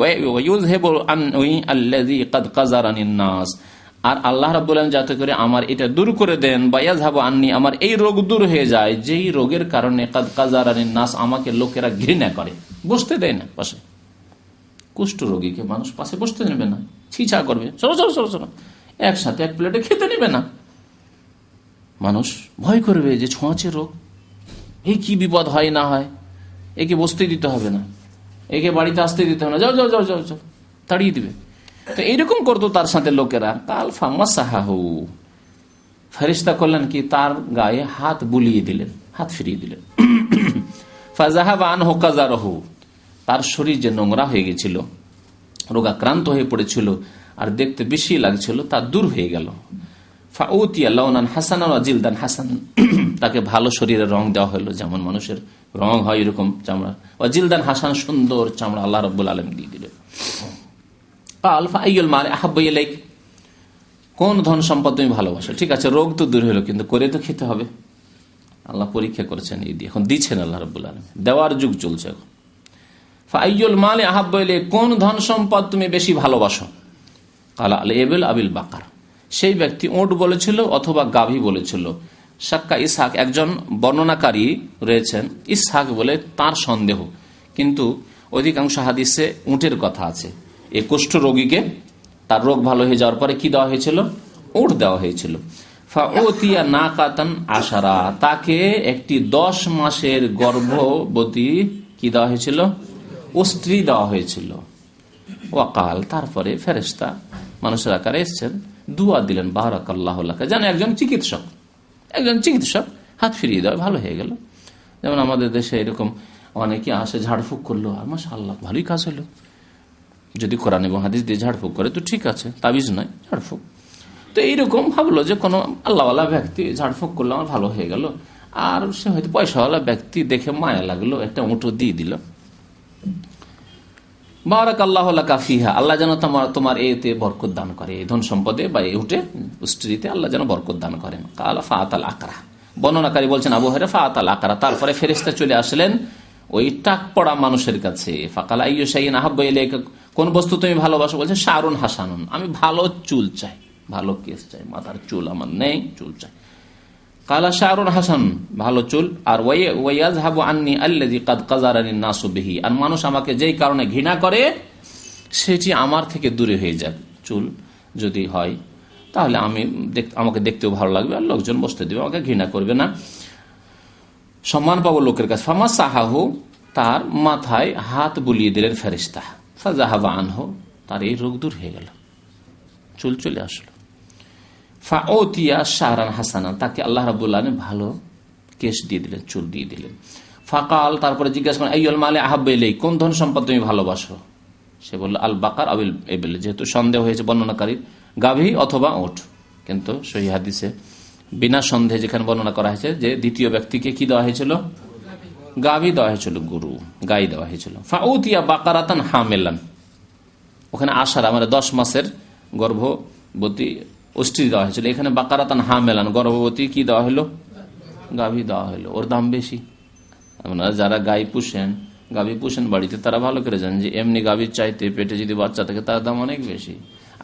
আর আল্লাহ রাব্বুল আলামিন যাতে করে আমার এটা দূর করে দেন, বা ইয়াযহাবু আন্নি, আমার এই রোগ দূর হয়ে যায়, যেই রোগের কারণে কাদ কাযারানিন নাস, আমাকে লোকেরা ঘৃণা করে, বসতে দেয় না পাশে। কুষ্ঠ রোগীকে মানুষ পাশে বসতে নেবে না, ছিছা করবে, চলো চলো চলো চলো, একসাথে এক প্লেটে খেতে নেবে না, মানুষ ভয় করবে যে ছোঁয়াচে রোগ, এই কি বিপদ হয় না হয়, একে বসতে দিতে হবে না, একে বাড়িতে আসতে দিতে হবে না, যাও যাও যাও যাও যাও, তাড়িয়ে দিবে। তো এইরকম করতো তার সাথে লোকেরা। কাল ফামাসাহাহু, ফেরেশতা করলেন কি, তার গায়ে হাত বুলিয়ে দিলেন, হাত ফিরিয়ে দিলেন। ফাযাহাবা আনহু কাযারহু, তার শরীর যে নোংরা হয়ে গেছিল, রোগাক্রান্ত হয়ে পড়েছিল আর দেখতে বেশি লাগছিল, তা দূর হয়ে গেল। ফাউতিয়া লাউনান হাসানান ওয়া জিলদান হাসান, তাকে ভালো শরীরের রং দেওয়া হলো, যেমন মানুষের রং হয় এরকম চামড়া, ওয়া জিলদান হাসান, সুন্দর চামড়া আল্লাহ রাব্বুল আলামিন দিয়ে দিলেন। কাল ফাআইয়ুল মাল আহাব্বু ইলাইক, কোন ধন সম্পদ তুমি ভালোবাসো? ঠিক আছে, রোগ তো দূর হলো, কিন্তু করে তো খেতে হবে। আল্লাহ পরীক্ষা করেছেন এই দিয়ে, এখন দিচ্ছেন আল্লাহ রাব্বুল আলামিন, দেওয়ার যুগ চলছে এখন। ফাআইয়ুল মাল আহাব্বু ইলাইক, কোন ধন সম্পদ তুমি বেশি ভালোবাসো? কালা আল ইবিল আবিল বাকার, সেই ব্যক্তি উট বলেছিল অথবা গাভী বলেছিল। সাক্কা ইসহাক, একজন বর্ণনাকারী রয়েছেন ইসহাক বলে, তার সন্দেহ, কিন্তু অধিকাংশ হাদিসে উটের কথা আছে। এই কুষ্ঠ রোগীকে তার রোগ ভালো হয়ে যাওয়ার পরে কি দেওয়া হয়েছিল? উট দেওয়া হয়েছিল। ফাউতিয়া নাকাতান আশারা, তাকে একটি 10 মাসের গর্ভবতী কি দেওয়া হয়েছিল? স্ত্রী দেওয়া হয়েছিল। ওয়াকাল, তারপরে ফেরেশতা মানুষের আকারে এসছেন, দুয়া দিলেন, বারাকাল্লাহু লাকা, যেন একজন চিকিৎসক হাত ফিরিয়ে দেওয়া, ভালো হয়ে গেল। যেমন আমাদের দেশে এরকম অনেকে আসে, ঝাড়ফুঁক করলো, আর মাশাআল্লাহ ভালোই কাজ হলো। যদি কোরআন এবং হাদিস দিয়ে ঝাড়ফুঁক করে তো ঠিক আছে, তাবিজ নয়, ঝাড়ফুঁক। তো এইরকম ভাবলো যে কোনো আল্লাহওয়ালা ব্যক্তি ঝাড়ফুঁক করলো, আমার ভালো হয়ে গেল। আর সে হয়তো পয়সাওয়ালা ব্যক্তি, দেখে মায়া লাগলো, একটা উঁটো দিয়ে দিল। বারাকাল্লাহু লাকা ফিহা, আল্লাহ যেন তোমার এতে বরকত দান করে, এই ধন সম্পদে বা এই উটে স্ত্রীতে আল্লাহ যেন বরকত দান করেন। কালা ফাআতাল আকরা, বর্ণনাকারী বলছেন আবু হুরায়রা, ফাআতাল আকরা, তারপরে ফেরেশতা চলে আসলেন ওই টাক পড়া মানুষের কাছে। ফাকাল আইয়ু শাইইন আহাব্বু ইলাইকা, কোন বস্তু তুমি ভালোবাসো? বলছে শারুন হাসানুন, আমি ভালো চুল চাই, ভালো কেস চাই, মাথার চুল আমার নেই, চুল চাই। কালা শারুন হাসান, ভালো চুল, আর ওয়াইয়াযহাবু আন্নি আল্লাযী কাদ কাযারানিন নাসু বিহি, আর মানুষ আমাকে যেই কারণে ঘৃণা করে সেটি আমার থেকে দূরে হয়ে যাবে। চুল যদি হয় তাহলে আমাকে দেখতেও ভালো লাগবে, আর লোকজন বসতে দেবে, আমাকে ঘৃণা করবে না, সম্মান পাবো লোকের কাছে। ফামাসাহাহু, তার মাথায় হাত বুলিয়ে দিলেন ফেরেশতা। ফাযাহাবা আনহু, তার এই রোগ দূর হয়ে গেল, চুল চলে আসলো। ফাউতিয়া শাহরান হাসানান, তাকে আল্লাহ রাব্বুল আলামিন ভালো কেশ দিয়ে দিলেন, চুল দিয়ে দিলেন। ফাকাল, তারপরে জিজ্ঞাসা করেন আইয়ুল মালি আহাব্বু ইলাইক, কোন ধন সম্পদ তুমি ভালোবাসো? সে বলল আল বাকার আবিল ইবিল, যেহেতু সন্দেহ হয়েছে বর্ণনাকারী গাভী অথবা উট, কিন্তু সহিহ হাদিসে বিনা সন্দেহে যেখানে বর্ণনা করা হয়েছে যে দ্বিতীয় ব্যক্তিকে কি দেওয়া হয়েছিল? গাভী দেওয়া হয়েছিল, গরু, গাই দেওয়া হয়েছিল। ফাউতিয়া বাকারাতান হামিলান, ওখানে আশারা মানে 10 মাসের গর্ভবতী স্ত্রী দেওয়া হয়েছিল, এখানে বাকারাতান হামেলান, গর্ভবতী কি দেওয়া হলো? গাভী দেওয়া হলো। ওর দাম বেশি। আপনারা যারা গাই পুষেন, গাভী পুষেন বাড়িতে, তারা ভালো করে জানেন যে এমনি গাভীর চাইতে পেটে যদি বাচ্চা থাকে তার দাম অনেক বেশি,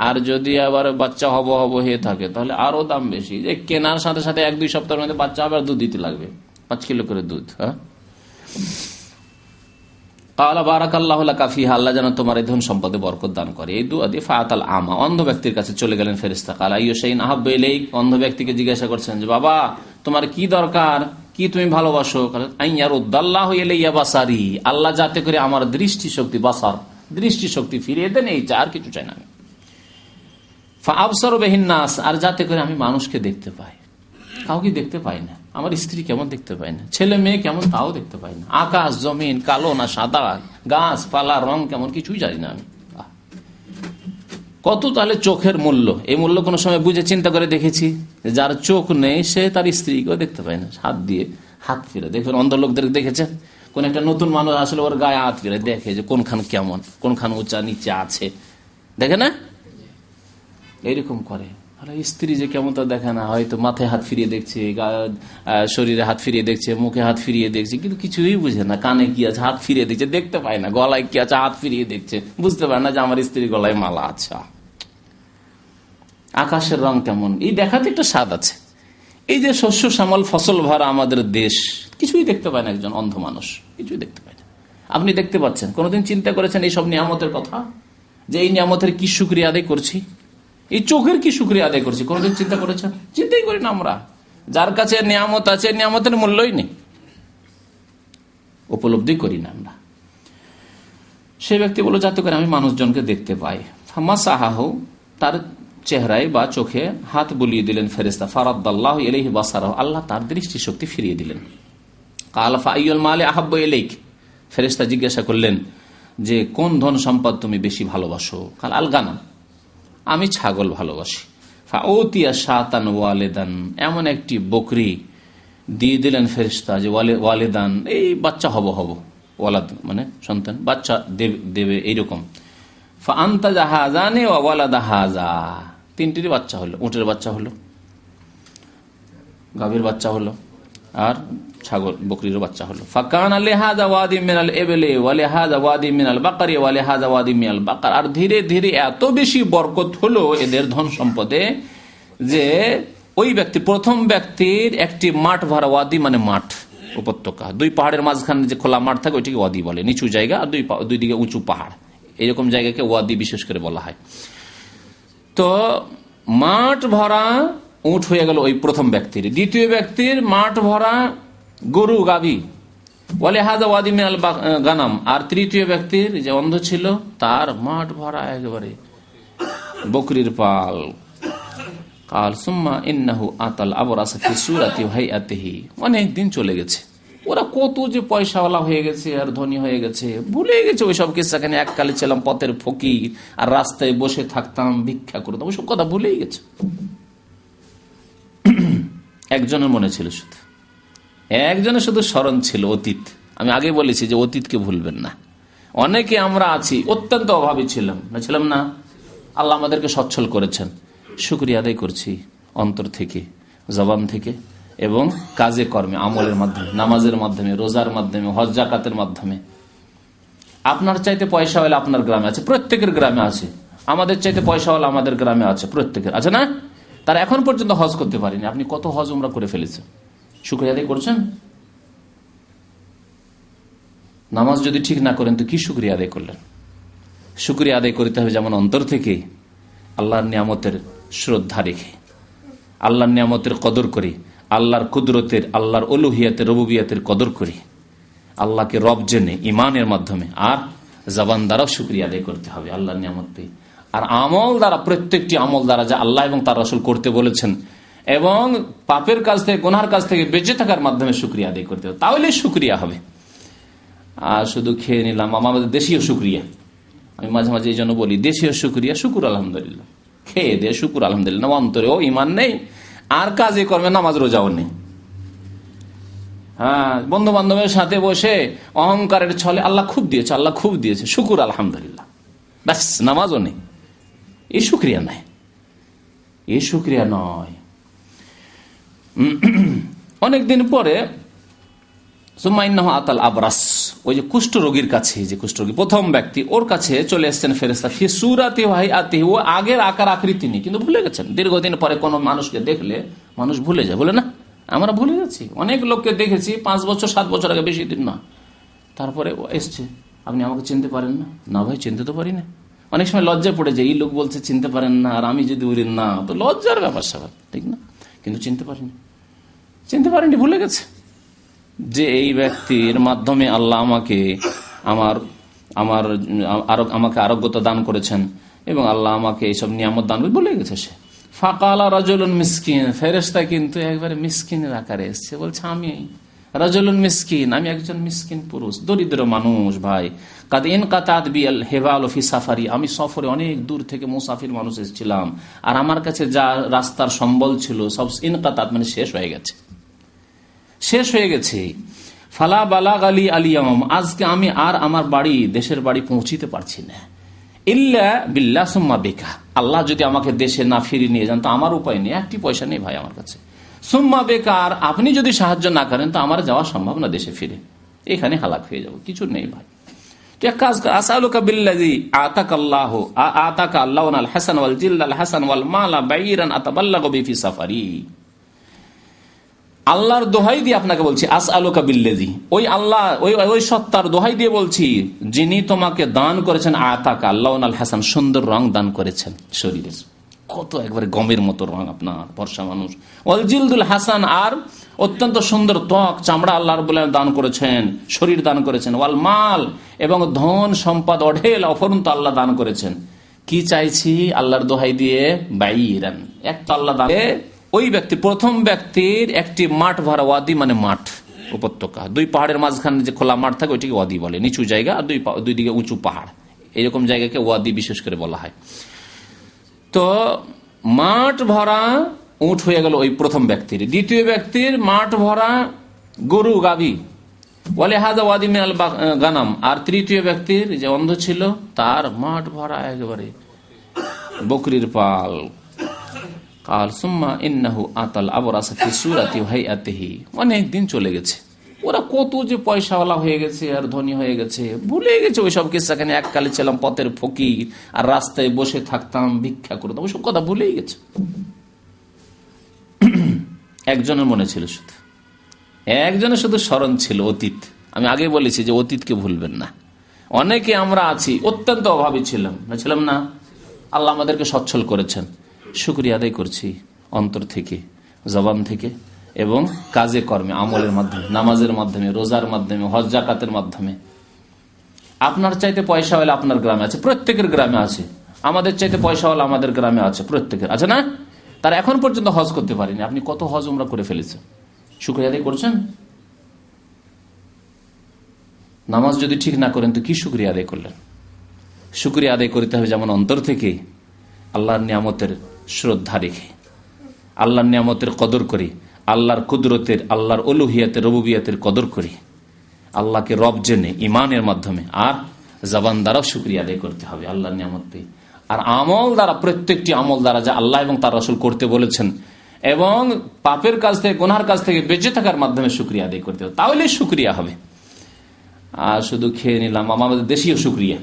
আর যদি আবার বাচ্চা হব হয়ে থাকে তাহলে আরো দাম বেশি। যে কেনার সাথে সাথে 1-2 সপ্তাহের মধ্যে বাচ্চা আবার দুধ দিতে লাগবে, 5 কিলো করে দুধ। হ্যাঁ, কালা বারাকাল্লাহু লাকা ফিহা, আল্লাহ যেন তোমার এই ধন সম্পদে বরকত দান করে। এই দুআ দিয়ে ফাআতাল আমা, অন্ধ ব্যক্তির কাছে চলে গেলেন ফেরেশতা। কালা আইয়ু শাইইন আহাব্বু ইলাইক, অন্ধ ব্যক্তিকে জিজ্ঞাসা করছেন যে বাবা তোমার কি দরকার, কি তুমি ভালোবাসো? আইয়ারুদ্দাল্লাহু ইলাইয়া বাসারি, আল্লাহ যাতে করে আমার দৃষ্টিশক্তি, বাসার দৃষ্টিশক্তি ফিরিয়ে দেন, এই চা, আর কিছু চাই না। ফাআবসারু বিহিন নাস, আর যাতে করে আমি মানুষকে দেখতে পাই। কাউকে দেখতে পাই না, আমার স্ত্রী কেমন দেখতে পাই না, ছেলে মেয়ে কেমন তাও দেখতে পাই না, আকাশ জমিন কালো না সাদা, গাছ পালা রং কেমন কিছুই জানি না আমি। কত তাহলে চোখের মূল্য, এই মূল্য কোনো সময় বুঝে চিন্তা করে দেখেছি? যার চোখ নেই সে তার স্ত্রীকেও দেখতে পায় না, হাত দিয়ে হাত ফিরে দেখবেন। অন্ধ লোকদের দেখেছেন, কোন একটা নতুন মানুষ আসলে ওর গায়ে হাত ফিরে দেখে যে কোনখান কেমন, কোনখান উঁচা নিচে আছে, দেখে না? এইরকম করে। স্ত্রী যে কেমন তা দেখে না, হয়তো মাথায় হাত ফিরিয়ে দেখছে, শরীরে হাত ফিরিয়ে দেখছে, মুখে হাত ফিরিয়ে দেখছে, কিন্তু কিছুই বুঝে না। কানে কি আছে হাত ফিরিয়ে দেখছে, দেখতে পায় না। গলায় কি আছে হাত ফিরিয়ে দেখছে, বুঝতে পারে না যে আমার স্ত্রীর গলায় মালা আছে। আকাশের রং কেমন এই দেখাতে একটা স্বাদ আছে। এই যে শস্য শ্যামল ফসল ভরা আমাদের দেশ, কিছুই দেখতে পায় না একজন অন্ধ মানুষ, কিছুই দেখতে পায় না। আপনি দেখতে পাচ্ছেন? কোনোদিন চিন্তা করেছেন এইসব নিয়ামতের কথা, যে এই নিয়ামতের কি শুকরিয়া আদায় করছি, এই চোখের কি শুকরিয়া আদায় করছি? কোনোদিন চিন্তা করেছেন? চিন্তাই করি না আমরা। যার কাছে নিয়ামত আছে, নিয়ামতের মূল্যই নেই, উপলব্ধি করি না আমরা। সে ব্যক্তি বলো যাতে করে আমি মানুষজনকে দেখতে পাই। ফামাসাহাহু, তার চেহারায় বা চোখে হাত বুলিয়ে দিলেন ফেরেশতা। ফারাদ্দাল্লাহু ইলাইহি বাসারাহু, আল্লাহ তার দৃষ্টিশক্তি ফিরিয়ে দিলেন। কাল ফাআইয়ুল মালি আহাব্বু ইলাইক, ফেরেশতা জিজ্ঞাসা করলেন যে কোন ধন সম্পদ তুমি বেশি ভালোবাসো? কাল আল গানাম, আমি ছাগল ভালোবাসি। ফাউতিয়া শাতান ওয়ালিদান, এমন একটি বকরি দিয়ে দিলেন ফেরেশতা যে ওয়ালিদান, এই বাচ্চা হব ওয়ালাদ মানে সন্তান, বাচ্চা দেবে এইরকম। ফাআনতাজা হাযানি ওয়া ওয়ালাদা হাযা, তিনটিরই বাচ্চা হলো। উটের বাচ্চা হলো, গাভীর বাচ্চা হলো, আর ছাগল বকরির বাচ্চা হলো। ফাকানা লিহাযা ওয়াদি মিনাল ইবলি ওয়া লিহাযা ওয়াদি মিনাল বাকরি ওয়া লিহাযা ওয়াদি মিনাল বাকার, আর ধীরে ধীরে এত বেশি বরকত হলো এদের ধন সম্পদে যে ওই ব্যক্তি, প্রথম ব্যক্তির একটি মাঠ ভরা, ওয়াদি মানে মাঠ, উপত্যকা, দুই পাহাড়ের মাঝখানে যে খোলা মাঠ থাকে ওইটিকে ওয়াদি বলে, নিচু জায়গা, আর দুই দিকে উঁচু পাহাড়, এরকম জায়গাকে ওয়াদি বিশেষ করে বলা হয়। তো মাঠ ভরা উট হয়ে গেল ওই প্রথম ব্যক্তির। দ্বিতীয় ব্যক্তির মাঠ ভরা গরু গাভী, ওয়ালে হাজা ওয়াদি মিনাল গানাম, আর তৃতীয় ব্যক্তির যে অন্ধ ছিল তার মাঠ ভরা একেবারে বকরির পাল। কাল সুম্মা ইন্নাহু আতাল আবরাসা ফি সূরাতি ওয়া হাইআতিহি, অনেক দিন চলে গেছে, ওরা কত যে পয়সাওয়ালা হয়ে গেছে আর ধনী হয়ে গেছে, ভুলে গেছে ওইসব কিস্সাখানে। এককালে ছিলাম পথের ফকির আর রাস্তায় বসে থাকতাম, ভিক্ষা করতাম, ওইসব কথা ভুলেই গেছে। একজনের মনে ছিল, শুধু একজনের শুধু স্মরণ ছিল অতীত। আমি আগে বলেছি যে অতীতকে ভুলবেন না। অনেকে আমরা আছি অত্যন্ত অভাবী ছিলাম না, আল্লাহ আমাদেরকে সচ্ছল করেছেন, শুকরিয়া আদায় করছি অন্তর থেকে, জবান থেকে, এবং কাজে কর্মে, আমলের মাধ্যমে, নামাজের মাধ্যমে, রোজার মাধ্যমে, হজ জাকাতের মাধ্যমে। আপনার চাইতে পয়সাওয়ালা আপনার গ্রামে আছে, প্রত্যেকের গ্রামে আছে। আমাদের চাইতে পয়সাওয়ালা আমাদের গ্রামে আছে, প্রত্যেকের আছে না? তারা এখন পর্যন্ত হজ করতে পারেনি। আপনি কত হজ উমরা করে ফেলেছেন, শুকরিয়া আদায় করছেন? নামাজ যদি ঠিক না করেন তো কি শুকরিয়া আদায় করলেন? শুকরিয়া আদায় করতে হবে যেমন অন্তর থেকে, আল্লাহর নিয়ামতের শ্রদ্ধা রেখে, আল্লাহর নিয়ামতের কদর করি, আল্লাহর কুদরতের, আল্লাহর উলুহিয়াতের, রুবুবিয়াতের কদর করি, আল্লাহকে রব জেনে ইমানের মাধ্যমে, আর জবান দ্বারাও শুকরিয়া আদায় করতে হবে আল্লাহর নিয়ামত পেয়ে। আর আমল দ্বারা, প্রত্যেকটি আমল দ্বারা যা আল্লাহ এবং তার রাসূল করতে বলেছেন, এবং পাপের কাজ থেকে, গুনার কাজ থেকে বেঁচে থাকার মাধ্যমে শুকরিয়া আদায় করতে হবে, তাহলে শুকরিয়া হবে। আর শুধু খেয়ে নিলাম, আমাদের দেশীয় শুকরিয়া, আমি মাঝে মাঝে এই জন্য বলি দেশীয় শুকরিয়া, শুকুর আলহামদুলিল্লাহ, খেয়ে দিয়ে শুকুর আলহামদুলিল্লাহ, অন্তরেও ইমান নেই আর কাজে কর্মে নামাজ রোজাও নেই। হ্যাঁ, বন্ধু বান্ধবের সাথে বসে অহংকারের ছলে আল্লাহ খুব দিয়েছে, আল্লাহ খুব দিয়েছে, শুকুর আলহামদুলিল্লাহ, ব্যাস, নামাজও নেই। এই শুকরিয়া নাই, এই শুকরিয়া নয়। অনেকদিন পরে আতাল আবরাস, ওই যে কুষ্ঠরোগীর কাছে, যে কুষ্ঠরোগী প্রথম ব্যক্তি, ওর কাছে চলে এসছেন ফেরেশতা। ফি সূরাতি ওয়া হাইআতিহি, ও আগের আকার আকৃতি নেই, কিন্তু ভুলে গেছেন। দীর্ঘদিন পরে কোন মানুষকে দেখলে মানুষ ভুলে যায়, বলে না? আমরা ভুলে যাচ্ছি। অনেক লোককে দেখেছি 5 বছর 7 বছর আগে, বেশি দিন না, তারপরে ও এসছে, আপনি আমাকে চিনতে পারেন না? না ভাই, চিনতে তো পারি না। অনেক সময় লজ্জা পড়ে যায়, এই লোক বলছে চিনতে পারেন না, আর আমি যদি বলি না, তো লজ্জার ব্যাপার স্যাপার, ঠিক না? কিন্তু চিনতে পারেনি, ভুলে গেছে যে এই ব্যক্তির মাধ্যমে আল্লাহ আমাকে আরোগ্যতা দান করেছেন, এবং আল্লাহ আমাকে এইসব নিয়ামত দান করে বলে গেছে সে। ফাকালা রাজুলুন মিসকিন, ফেরেশতা কিন্তু একবারে মিসকিনের আকারে এসছে, বলছে আমি রাজুলুন মিসকিন, আমি একজন মিসকিন পুরুষ, দরিদ্র মানুষ ভাই। কাদ ইনকাতাত বিল হেবাল ফি সাফারি, আমি সফরে অনেক দূর থেকে মুসাফির মানুষ এসেছিলাম, আর আমার কাছে যা রাস্তার সম্বল ছিল সব ইনকাতাত মানে শেষ হয়ে গেছে, শেষ হয়ে গেছে। ফালা বালাগ আলী আলিয়াম, আজকে আমি আর আমার বাড়ি দেশের বাড়ি পৌঁছিতে পারছি না। ইল্লা বিল্লাহ সুম্মা বিকা, আল্লাহ যদি আমাকে দেশে না ফিরিয়ে নিয়ে যান তো আমার উপায় নেই, একটি পয়সা নেই ভাই আমার কাছে। সুম্মা বেকার, আপনি যদি সাহায্য না করেন তো আমার যাওয়া সম্ভব না দেশে ফিরে, এখানে হালাক হয়ে যাব, কিছু নেই ভাই। তো এক কাজ কর, আসআলুকা বিল্লাযী আতাকা আল্লাহু আতাকা আল্লাহু আল হাসান ওয়াল জিল্লাল হাসান ওয়াল মালা বাইরান আতাবাল্লাগু বি ফি সাফারি। আল্লাহর দোহাই দিয়ে আপনাকে বলছি, আসআলুকা বিল্লাযী, ওই আল্লাহ ওই সত্তার দোহাই দিয়ে বলছি যিনি তোমাকে দান করেছেন আতাকা আল্লাহু আল হাসান, সুন্দর রং দান করেছেন শরীরের, কত একবারে গমের মতো রং আপনার, বর্ষা মানুষ। ওয়াল জিলদুল হাসান, আর অত্যন্ত সুন্দর ত্বক চামড়া আল্লাহ রাব্বুল আলামিন দান করেছেন, শরীর দান করেছেন। ওয়াল মাল, এবং ধন সম্পদ অঢেল অফুরন্ত আল্লাহ দান করেছেন। কি চাইছি আল্লাহর দোহাই দিয়ে? বাইরান, একটা আল্লাহ দান, ওই ব্যক্তি প্রথম ব্যক্তির একটি মাঠ ভরা, ওয়াদি মানে মাঠ, উপত্যকা, দুই পাহাড়ের মাঝখানে যে খোলা মাঠ থাকে ওইটিকে ওয়াদি বলে, নিচু জায়গা, আর দুই দিকে উঁচু পাহাড়, এরকম জায়গাকে ওয়াদি বিশেষ করে বলা হয়। তো মাঠ ভরা উট হয়ে গেল ওই প্রথম ব্যক্তির। দ্বিতীয় ব্যক্তির মাঠ ভরা গরু গাভী, ওয়ালে হাজা ওয়াদি মিনাল গানাম, আর তৃতীয় ব্যক্তির যে অন্ধ ছিল তার মাঠ ভরা একেবারে বকরির পাল। কাল সুম্মা ইন্নাহু আতাল আবরাসা ফি সূরাতি ওয়া হাইআতিহি, অনেক দিন চলে গেছে, ওরা কত যে পয়সাওয়ালা হয়ে গেছে আর ধনী হয়ে গেছে, ভুলে গেছে ওইসব কিস্সাখানে, এককালে ছিলাম পথের ফকির আর রাস্তায় বসে থাকতাম ভিক্ষা করতাম, ওইসব কথা ভুলেই গেছে। একজনের মনে ছিল, শুধু একজনের শুধু স্মরণ ছিল অতীত। আমি আগে বলেছি যে অতীতকে ভুলবেন না। অনেকে আমরা আছি অত্যন্ত অভাবী ছিলাম না, আল্লাহ আমাদেরকে সচ্ছল করেছেন, শুকরিয়া আদায় করছি অন্তর থেকে, জবান থেকে, এবং কাজে কর্মে, আমলের মাধ্যমে, নামাজের মাধ্যমে, রোজার মাধ্যমে, হজ জাকাতের মাধ্যমে। আপনার চাইতে পয়সাওয়ালা আপনার গ্রামে আছে, প্রত্যেকের গ্রামে আছে, আমাদের চাইতে পয়সাওয়ালা আমাদের গ্রামে আছে, প্রত্যেকের আছে না? তারা এখন পর্যন্ত হজ করতে পারেনি, আপনি কত হজ উমরা করে ফেলেছেন, শুকরিয়া আদায় করছেন? নামাজ যদি ঠিক না করেন তো কি শুকরিয়া আদায় করলেন? শুকরিয়া আদায় করতে হবে যেমন অন্তর থেকে, আল্লাহর নিয়ামতের শ্রদ্ধা রেখে, আল্লাহর নিয়ামতের কদর করি, আল্লাহর কুদরতের, আল্লাহর উলুহিয়াতের, রুবুবিয়াতের কদর করি, আল্লাহকে রব জেনে ইমানের মাধ্যমে, আর জবান দ্বারাও শুকরিয়া আদায় করতে হবে আল্লাহর নিয়ামত পেয়ে, আর আমল দ্বারা, প্রত্যেকটি আমল দ্বারা যা আল্লাহ এবং তার রাসূল করতে বলেছেন, এবং পাপের কাজ থেকে, গুনার কাজ থেকে বেঁচে থাকার মাধ্যমে শুকরিয়া আদায় করতে হবে, তাহলে শুকরিয়া হবে। আর শুধু খেয়ে নিলাম, আমাদের দেশীয় শুকরিয়া,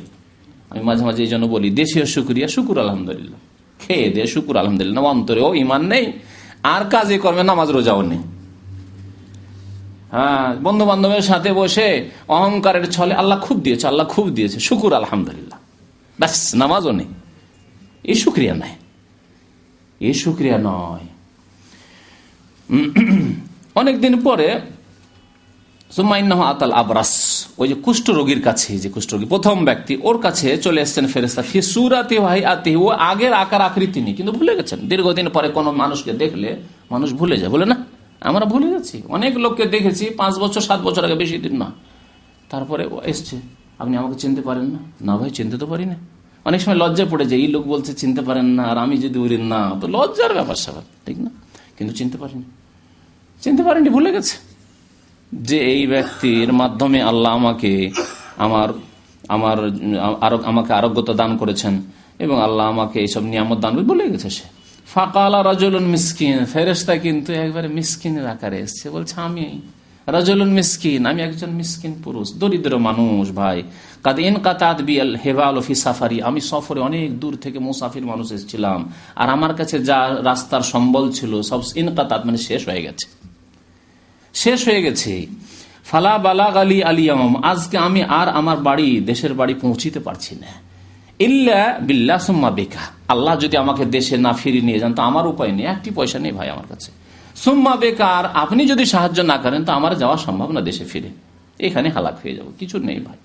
আমি মাঝে মাঝে এই জন্য বলি দেশীয় শুকরিয়া, শুকুর আলহামদুলিল্লাহ, খেয়ে দে শুকুর আলহামদুলিল্লাহ, অন্তরেও ইমান নেই আর কাজে কর্মে নামাজ রোজাও নেই। হ্যাঁ, বন্ধু বান্ধবের সাথে বসে অহংকারের ছলে আল্লাহ খুব দিয়েছে, আল্লাহ খুব দিয়েছে, শুকুর আলহামদুলিল্লাহ, ব্যাস, নামাজও নেই। এই শুকরিয়া নাই, এই শুকরিয়া নয়। অনেকদিন পরে আতাল আবরাস, ওই যে কুষ্ঠ রোগীর কাছে, যে কুষ্ঠ রোগী প্রথম ব্যক্তি, ওর কাছে চলে এসছেন ফেরেশতা, ফি সূরাতি ওয়া হাইআতিহি, ও আগের আকার আকৃতি নেই, কিন্তু ভুলে গেছেন। দীর্ঘদিন পরে কোনো মানুষকে দেখলে মানুষ ভুলে যায়, বলে না? আমরা ভুলে গেছি, অনেক লোককে দেখেছি 5 বছর 7 বছর আগে, বেশি দিন না, তারপরে এসছে, আপনি আমাকে চিনতে পারেন না? না ভাই, চিনতে তো পারি না। অনেক সময় লজ্জায় পড়ে যায়, এই লোক বলছে চিনতে পারেন না, আর আমি যদি বলি না, তো লজ্জার ব্যাপার স্যাপার, ঠিক না? কিন্তু চিনতে পারেনি, ভুলে গেছে যে এই ব্যক্তির মাধ্যমে আল্লাহ আমাকে আমাকে আরোগ্যতা দান করেছেন, এবং আল্লাহ আমাকে এইসব নিয়ামত দান করে বলে গেছে সে। ফাকালা রাজুলুন মিসকিন, ফেরেশতা কিন্তু একবারে মিসকিনের আকারে এসছে, বলছে আমি রাজুলুন মিসকিন, আমি একজন মিসকিন পুরুষ, দরিদ্র মানুষ ভাই। কাদ ইনকাতাত বিল হেবাল ফি সাফারি, আমি সফরে অনেক দূর থেকে মুসাফির মানুষ এসেছিলাম, আর আমার কাছে যা রাস্তার সম্বল ছিল সব ইনকাতাত মানে শেষ হয়ে গেছে। ফালা বালাগ আলী আলিয়াম, আজকে আমি আর আমার বাড়ি দেশের বাড়ি পৌঁছিতে পারছি না। ইল্লা বিল্লাহ সুম্মা বিকা, আল্লাহ যদি আমাকে দেশে না ফিরিয়ে নিয়ে যান তো আমার উপায় নেই, একটি পয়সা নেই ভাই আমার কাছে। সুম্মা বেকার, আপনি যদি সাহায্য না করেন তো আমার যাওয়া সম্ভব না দেশে ফিরে, এখানে হালাক হয়ে যাব, কিছু নেই ভাই।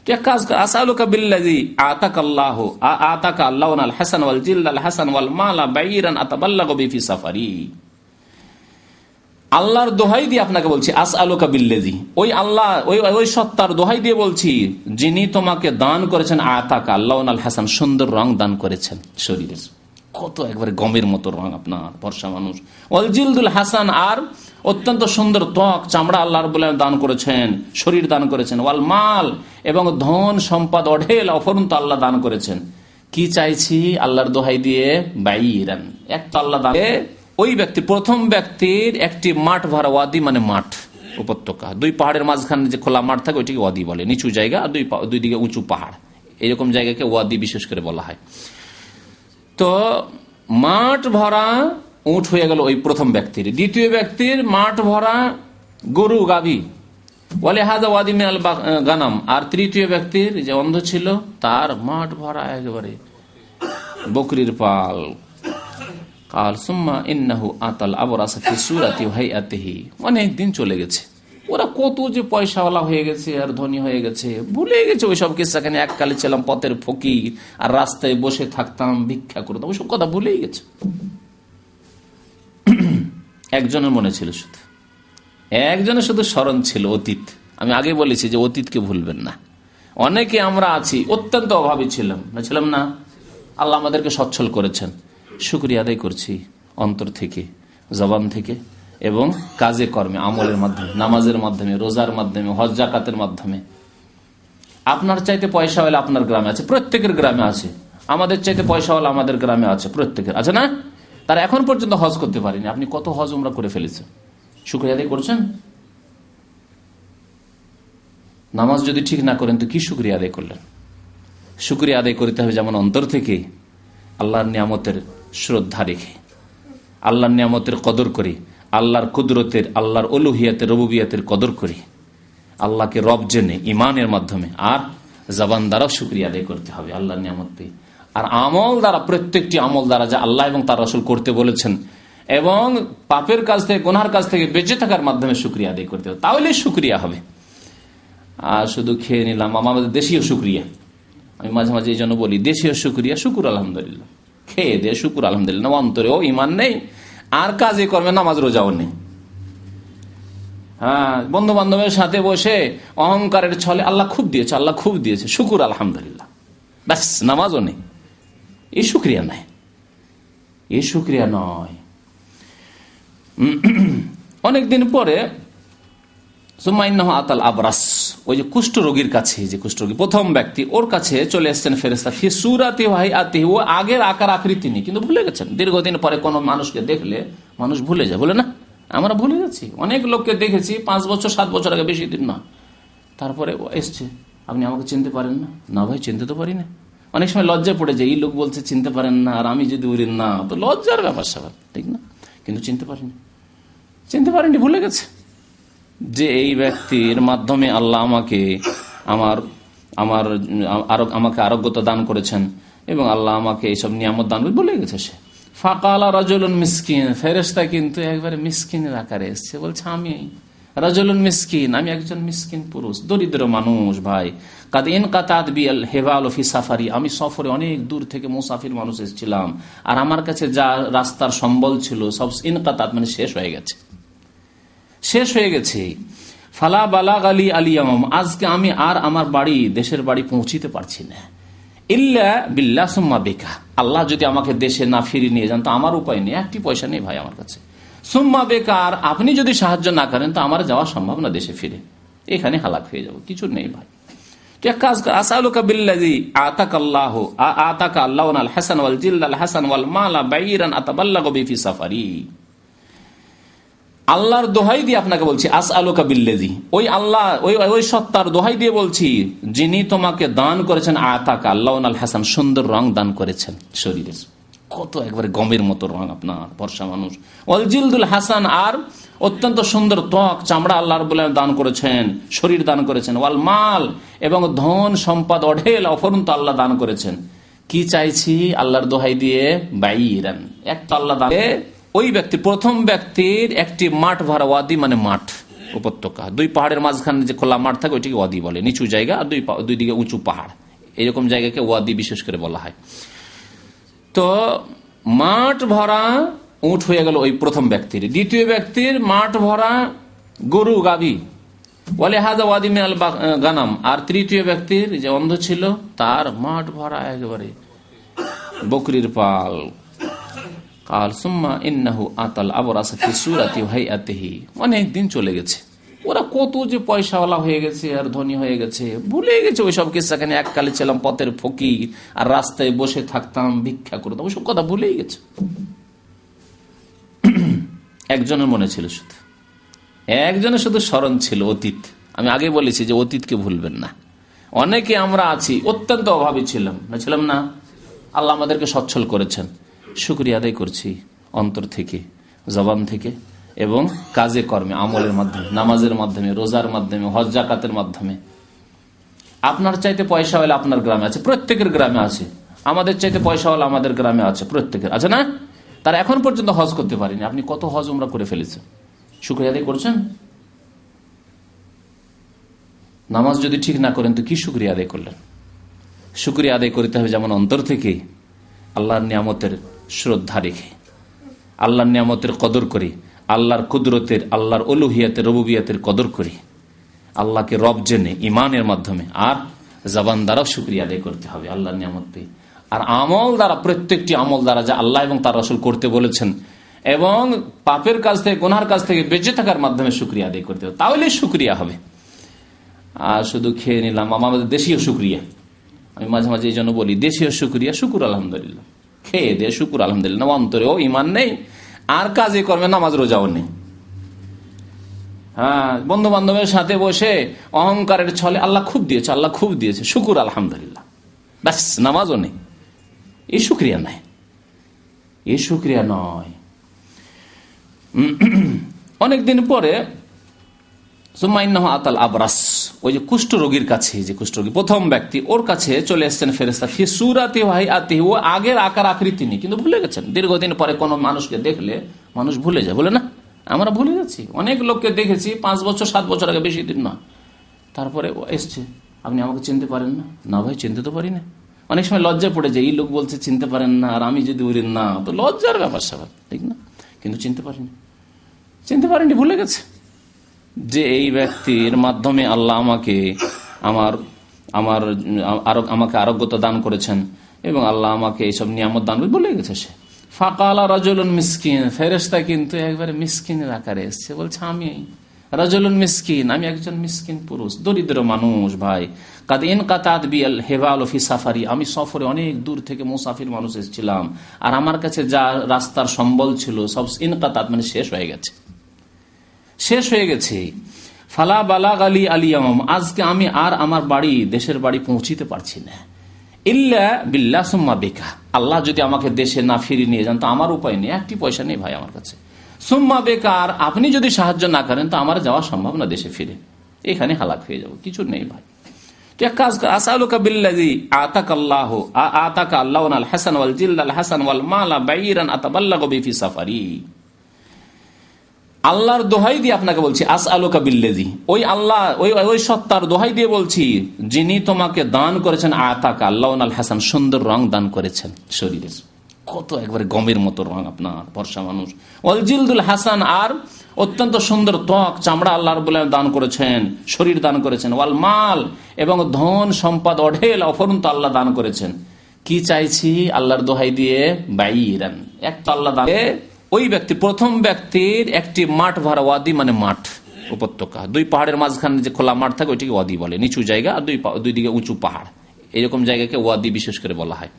তুই এক কাজ কর, আসআলুকা বিল্লাযী আতাকাল্লাহু আতাকা আল্লাহু আল হাসান ওয়াল জিলদ আল হাসান ওয়াল মালা বাইরান আতাবাল্লাগু বি ফি সাফারি। আল্লাহর দোহাই দিয়ে আপনাকে বলছি, আসআলুকা বিল্লাযী, ওই আল্লাহ ওই সত্তার দোহাই দিয়ে বলছি যিনি তোমাকে দান করেছেন আতাকা আল্লাহু আল হাসান, সুন্দর রং দান করেছেন শরীরের, কত একবারে গমের মতো রং আপনার, ফর্সা মানুষ। ওয়াল জিলদুল হাসান, আর অত্যন্ত সুন্দর ত্বক চামড়া আল্লাহ রাব্বুল আলামিন দান করেছেন, শরীর দান করেছেন। ওয়াল মাল, এবং ধন সম্পদ অঢেল অফুরন্ত আল্লাহ দান করেছেন। কি চাইছি আল্লাহর দোহাই দিয়ে? বাইরান, একটা আল্লাহ দান। ওই ব্যক্তি, প্রথম ব্যক্তির একটি মাঠ ভরা, ওয়াদি মানে মাঠ, উপত্যকা, দুই পাহাড়ের মাঝখানে যে খোলা মাঠ থাকে ওইটিকে ওয়াদি বলে, নিচু জায়গা, আর দুই দিকে উঁচু পাহাড়, এরকম জায়গাকে ওয়াদি বিশেষ করে বলা হয়। তো মাঠ ভরা উট হয়ে গেল ওই প্রথম ব্যক্তির। দ্বিতীয় ব্যক্তির মাঠ ভরা গরু গাভী, ওয়ালে হাজা ওয়াদি মিনাল গানাম। আর তৃতীয় ব্যক্তির যে অন্ধ ছিল তার মাঠ ভরা একেবারে বকরির পাল। কাল সুম্মা ইন্নাহু আতাল আবরাসা ফি সূরাতি ওয়া হাইআতিহি। অনেক দিন চলে গেছে, ওরা কত যে পয়সাওয়ালা হয়ে গেছে আর ধনী হয়ে গেছে, ভুলে গেছে ওইসব কিস্সাখানে। এককালে ছিলাম পথের ফকির আর রাস্তায় বসে থাকতাম, ভিক্ষা করতাম, ওইসব কথা ভুলেই গেছে। একজনের মনে ছিল, শুধু একজনের শুধু স্মরণ ছিল অতীত। আমি আগে বলেছি যে অতীতকে ভুলবেন না। অনেকে আমরা আছি অত্যন্ত অভাবী ছিলাম না, আল্লাহ আমাদেরকে সচ্ছল করেছেন, শুকরিয়া আদায় করছি অন্তর থেকে, জবান থেকে, এবং কাজে কর্মে, আমলের মাধ্যমে, নামাজের মাধ্যমে, রোজার মাধ্যমে, হজ জাকাতের মাধ্যমে। আপনার চাইতে পয়সাওয়ালা আপনার গ্রামে আছে, প্রত্যেকের গ্রামে আছে। আমাদের চাইতে পয়সাওয়ালা আমাদের গ্রামে আছে, প্রত্যেকের আছে না? তারা এখন পর্যন্ত হজ করতে পারেনি। আপনি কত হজ উমরা করে ফেলেছেন, শুকরিয়া আদায় করছেন? নামাজ যদি ঠিক না করেন তো কি শুকরিয়া আদায় করলেন? শুকরিয়া আদায় করতে হবে যেমন অন্তর থেকে, আল্লাহর নিয়ামতের শ্রদ্ধা রেখে, আল্লাহর নিয়ামতের কদর করে, আল্লাহর কুদরতের, আল্লাহর উলুহিয়াতের, রুবুবিয়াতের কদর করে, আল্লাহকে রব জেনে ইমানের মাধ্যমে, আর জবান দ্বারাও শুকরিয়া আদায় করতে হবে আল্লাহর নিয়ামত পেয়ে। আর আমল দ্বারা, প্রত্যেকটি আমল দ্বারা যা আল্লাহ এবং তার রাসূল করতে বলেছেন, এবং পাপের কাজ থেকে, গুনাহের কাজ থেকে বেঁচে থাকার মাধ্যমে শুকরিয়া আদায় করতে হবে, তাহলে শুকরিয়া হবে। আর শুধু খেয়ে নিলাম, আমাদের দেশীয় শুকরিয়া, আমি মাঝে মাঝে এই জন্য বলি দেশীয় শুকরিয়া, শুকুর আলহামদুলিল্লাহ, খেয়ে দিয়ে শুকুর আলহামদুলিল্লাহ, অন্তরেও ইমান নেই আর কাজে কর্মে নামাজ রোজাও নেই। হ্যাঁ, বন্ধু বান্ধবের সাথে বসে অহংকারের ছলে আল্লাহ খুব দিয়েছে, আল্লাহ খুব দিয়েছে, শুকুর আলহামদুলিল্লাহ, ব্যাস, নামাজও নেই। এই শুকরিয়া নাই, এই শুকরিয়া নয়। অনেকদিন পরে আতাল আবরাস, ওই যে কুষ্ঠ রোগীর কাছে, যে কুষ্ঠ রোগী প্রথম ব্যক্তি, ওর কাছে চলে এসছেন ফেরেশতা। ফি সূরাতি ওয়া হাইআতিহি, ও আগের আকার আকৃতি নেই, কিন্তু ভুলে গেছেন। দীর্ঘদিন পরে কোন মানুষকে দেখলে মানুষ ভুলে যায়, বলে না? আমরা ভুলে যাচ্ছি। অনেক লোককে দেখেছি 5 বছর 7 বছর আগে, বেশি দিন না, তারপরে এসছে, আপনি আমাকে চিনতে পারেন না? না ভাই, চিনতে তো পারি না। অনেক সময় লজ্জা পড়ে যায়, এই লোক বলছে চিনতে পারেন না, আর আমি যদি বলি না, তো লজ্জার ব্যাপার স্যাপার, ঠিক না? কিন্তু চিনতে পারিনি, ভুলে গেছে যে এই ব্যক্তির মাধ্যমে আল্লাহ আমাকে আমাকে আরোগ্যতা দান করেছেন, এবং আল্লাহ আমাকে এইসব নিয়ামত দান করে, বলে গেছে সে। ফাকালা রাজুলুন মিসকিন, ফেরেশতা কিন্তু একবারে মিসকিনের আকারে এসছে, বলছে আমি রাজুলুন মিসকিন, আমি একজন মিসকিন পুরুষ, দরিদ্র মানুষ ভাই। কাদ ইনকাতাত বিল হিবাল ফি সাফারি, আমি সফরে অনেক দূর থেকে মুসাফির মানুষ এসেছিলাম, আর আমার কাছে যা রাস্তার সম্বল ছিল সব ইনকাতাত মানে শেষ হয়ে গেছে। ফালা বালাগ আলী আলিয়াম, আজকে আমি আর আমার বাড়ি, দেশের বাড়ি পৌঁছিতে পারছি না। ইল্লা বিল্লাহ সুম্মা বিকা, আল্লাহ যদি আমাকে দেশে না ফিরিয়ে নিয়ে যান তো আমার উপায় নেই, একটি পয়সা নেই ভাই আমার কাছে। সুম্মা বেকার, আপনি যদি সাহায্য না করেন তো আমার যাওয়া সম্ভব না দেশে ফিরে, এখানে হালাক হয়ে যাব, কিছু নেই ভাই। তুই এক কাজ কর, আসআলুকা বিল্লাযী আতাকা আল্লাহু আল হাসান ওয়াল জিলদ আল হাসান ওয়াল মালা বাইরান আতাবাল্লাগু বি ফি সাফারি। আল্লাহর দোহাই দিয়ে আপনাকে বলছি, আসআলুকা বিল্লাযী, ওই আল্লাহ ওই সত্তার দোহাই দিয়ে বলছি যিনি তোমাকে দান করেছেন আতাকা আল্লাহু আল হাসান, সুন্দর রং দান করেছেন শরীরের, কত একবারে গমের মতো রং আপনার, ফর্সা মানুষ। ওয়াল জিলদুল হাসান, আর অত্যন্ত সুন্দর ত্বক চামড়া আল্লাহ রাব্বুল আলামিন দান করেছেন, শরীর দান করেছেন। ওয়াল মাল, এবং ধন সম্পদ অঢেল অফুরন্ত আল্লাহ দান করেছেন। কি চাইছি আল্লাহর দোহাই দিয়ে? বাইরান, একটা আল্লাহ দান। ওই ব্যক্তি, প্রথম ব্যক্তির একটি মাঠ ভরা, ওয়াদি মানে মাঠ, উপত্যকা। দুই পাহাড়ের মাঝখানে যে খোলা মাঠ থাকে ওইটাকে ওয়াদি বলে, নিচু জায়গা, আর দুই দিকে উঁচু পাহাড়, এরকম জায়গাকে ওয়াদি বিশেষ করে বলা হয়। তো মাঠ ভরা উট হয়ে গেল ওই প্রথম ব্যক্তির। দ্বিতীয় ব্যক্তির মাঠ ভরা গরু গাভী, বলে হাজা ওয়াদি মিনাল গানাম। আর তৃতীয় ব্যক্তির যে অন্ধ ছিল তার মাঠ ভরা একেবারে বকরির পাল। কাল সুম্মা ইন্নাহু আতাল আবরাস ফি সূরাতি ওয়া হাইআতিহি। অনেক দিন চলে গেছে, ওরা কত যে পয়সাওয়ালা হয়ে গেছে আর ধনী হয়ে গেছে, ভুলে গেছে ওইসব কিস্সাখানে। এককালে ছিলাম পথের ফকির আর রাস্তায় বসে থাকতাম, ভিক্ষা করতাম, ওইসব কথা ভুলেই গেছে। একজনের মনে ছিল, শুধু একজনের শুধু স্মরণ ছিল অতীত। আমি আগে বলেছি যে অতীতকে ভুলবেন না। অনেকে আমরা আছি অত্যন্ত অভাবী ছিলাম না, আল্লাহ আমাদেরকে সচ্ছল করেছেন, শুকরিয়া আদায় করছি অন্তর থেকে, জবান থেকে এবং কাজে কর্মে, আমলের মাধ্যমে, নামাজের মাধ্যমে, রোজার মাধ্যমে, হজ জাকাতের মাধ্যমে। আপনার চাইতে পয়সাওয়ালা আপনার গ্রামে আছে, প্রত্যেকের গ্রামে আছে। আমাদের চাইতে পয়সাওয়ালা আমাদের গ্রামে আছে, প্রত্যেকের আছে না? তারা এখন পর্যন্ত হজ করতে পারেনি। আপনি কত হজ উমরা করে ফেলেছেন, শুকরিয়া আদায় করছেন? নামাজ যদি ঠিক না করেন তো কি শুকরিয়া আদায় করলেন? শুকরিয়া আদায় করতে হবে যেমন অন্তর থেকে, আল্লাহর নিয়ামতের শ্রদ্ধা রেখে, আল্লাহর নিয়ামতের কদর করি, আল্লাহর কুদরতের, আল্লাহর উলুহিয়াতের, রুবুবিয়াতের কদর করি, আল্লাহকে রব জেনে ইমানের মাধ্যমে। আর জবান দ্বারাও শুকরিয়া আদায় করতে হবে আল্লাহর নিয়ামত পেয়ে। আর আমল দ্বারা, প্রত্যেকটি আমল দ্বারা যা আল্লাহ এবং তার রাসূল করতে বলেছেন এবং পাপের কাজ থেকে, গুনার কাজ থেকে বেঁচে থাকার মাধ্যমে শুকরিয়া আদায় করতে হবে, তাহলে শুকরিয়া হবে। আর শুধু খেয়ে নিলাম, আমাদের দেশীয় শুকরিয়া, আমি মাঝে মাঝে এই জন্য বলি দেশীয় শুকরিয়া, শুকুর আলহামদুলিল্লাহ, খেয়ে দিয়ে শুকুর আলহামদুলিল্লাহ, অন্তরেও ইমান নেই আর কাজে কর্মে নামাজ রোজাও নেই। হ্যাঁ, বন্ধু বান্ধবের সাথে বসে অহংকারের ছলে আল্লাহ খুব দিয়েছে, আল্লাহ খুব দিয়েছে, শুকুর আলহামদুলিল্লাহ, ব্যাস, নামাজও নেই। এই শুকরিয়া নাই, এই শুকরিয়া নয়। অনেকদিন পরে আতাল আবরাস, ওই যে কুষ্ঠ রোগীর কাছে, যে কুষ্ঠ রোগী প্রথম ব্যক্তি, ওর কাছে চলে এসছেন ফেরেশতা। ফি সূরাতি ওয়া হাইআতিহি, ও আগের আকার আকৃতি নেই, কিন্তু ভুলে গেছেন। দীর্ঘদিন পরে কোনো মানুষকে দেখলে মানুষ ভুলে যায়, বলে না? আমরা ভুলে যাচ্ছি। অনেক লোককে দেখেছি 5 বছর 7 বছর আগে, বেশি দিন না, তারপরে ও এসছে, আপনি আমাকে চিনতে পারেন না? না ভাই, চিনতে তো পারি না। অনেক সময় লজ্জা পড়ে যায়, এই লোক বলছে চিনতে পারেন না, আর আমি যদি বলি না, তো লজ্জার ব্যাপার স্যাপার, ঠিক না? কিন্তু চিনতে পারিনি, ভুলে গেছে যে এই ব্যক্তির মাধ্যমে আল্লাহ আমাকে আমাকে আরোগ্যতা দান করেছেন এবং আল্লাহ আমাকে এইসব নিয়ামত দান করে, ভুলে গেছে সে। ফাকালা রাজুলুন মিসকিন, ফেরেশতা কিন্তু একবারে মিসকিনের আকারে এসছে, বলছে আমি রাজুলুন মিসকিন, আমি একজন মিসকিন পুরুষ, দরিদ্র মানুষ ভাই। কাদ ইনকাতাত বিল হিবাল ফি সাফারি, আমি সফরে অনেক দূর থেকে মুসাফির মানুষ এসেছিলাম, আর আমার কাছে যা রাস্তার সম্বল ছিল সব ইনকাতাত মানে শেষ হয়ে গেছে। ফালা বালাগ আলী আলিয়াম, আজকে আমি আর আমার বাড়ি, দেশের বাড়ি পৌঁছিতে পারছি না। ইল্লা বিল্লাহ সুম্মা বিকা, আল্লাহ যদি আমাকে দেশে না ফিরিয়ে নিয়ে যান তো আমার উপায় নেই, একটি পয়সা নেই ভাই আমার কাছে। সুম্মা বেকার, আপনি যদি সাহায্য না করেন তো আমার যাওয়া সম্ভব না দেশে ফিরে, এখানে হালাক হয়ে যাবো, কিছু নেই ভাই। তো এক কাজ কর, আসআলুকা বিল্লাযী আতাকা আল্লাহু আল হাসান ওয়াল জিল্লাল হাসান ওয়াল মালা বাইরান আতাবাল্লাগু বি ফি সাফারি। আল্লাহর দোহাই দিয়ে আপনাকে বলছি, আসআলুকা বিল্লাযী, ওই আল্লাহ, ওই সত্তার দোহাই দিয়ে বলছি যিনি তোমাকে দান করেছেন, আতাকা আল্লাহু আল হাসান, সুন্দর রং দান করেছেন শরীরের, কত একবারে গমের মতো রং আপনার, বর্ষা মানুষ। ওয়াল জিলদুল হাসান, আর অত্যন্ত সুন্দর ত্বক, চামড়া আল্লাহ রাব্বুল আলামিন দান করেছেন, শরীর দান করেছেন। ওয়াল মাল, এবং ধন সম্পদ অঢেল অফুরন্ত আল্লাহ দান করেছেন। কি চাইছি আল্লাহর দোহাই দিয়ে? বাইরান, একটা আল্লাহ দান, ওই ব্যক্তি, প্রথম ব্যক্তির একটি মাঠ ভরা, ওয়াদি মানে মাঠ, উপত্যকা, দুই পাহাড়ের মাঝখানে যে খোলা মাঠ থাকে ওইটাকে ওয়াদি বলে, নিচু জায়গা, আর দুই দিকে উঁচু পাহাড়, এরকম জায়গাকে ওয়াদি বিশেষ করে বলা হয়।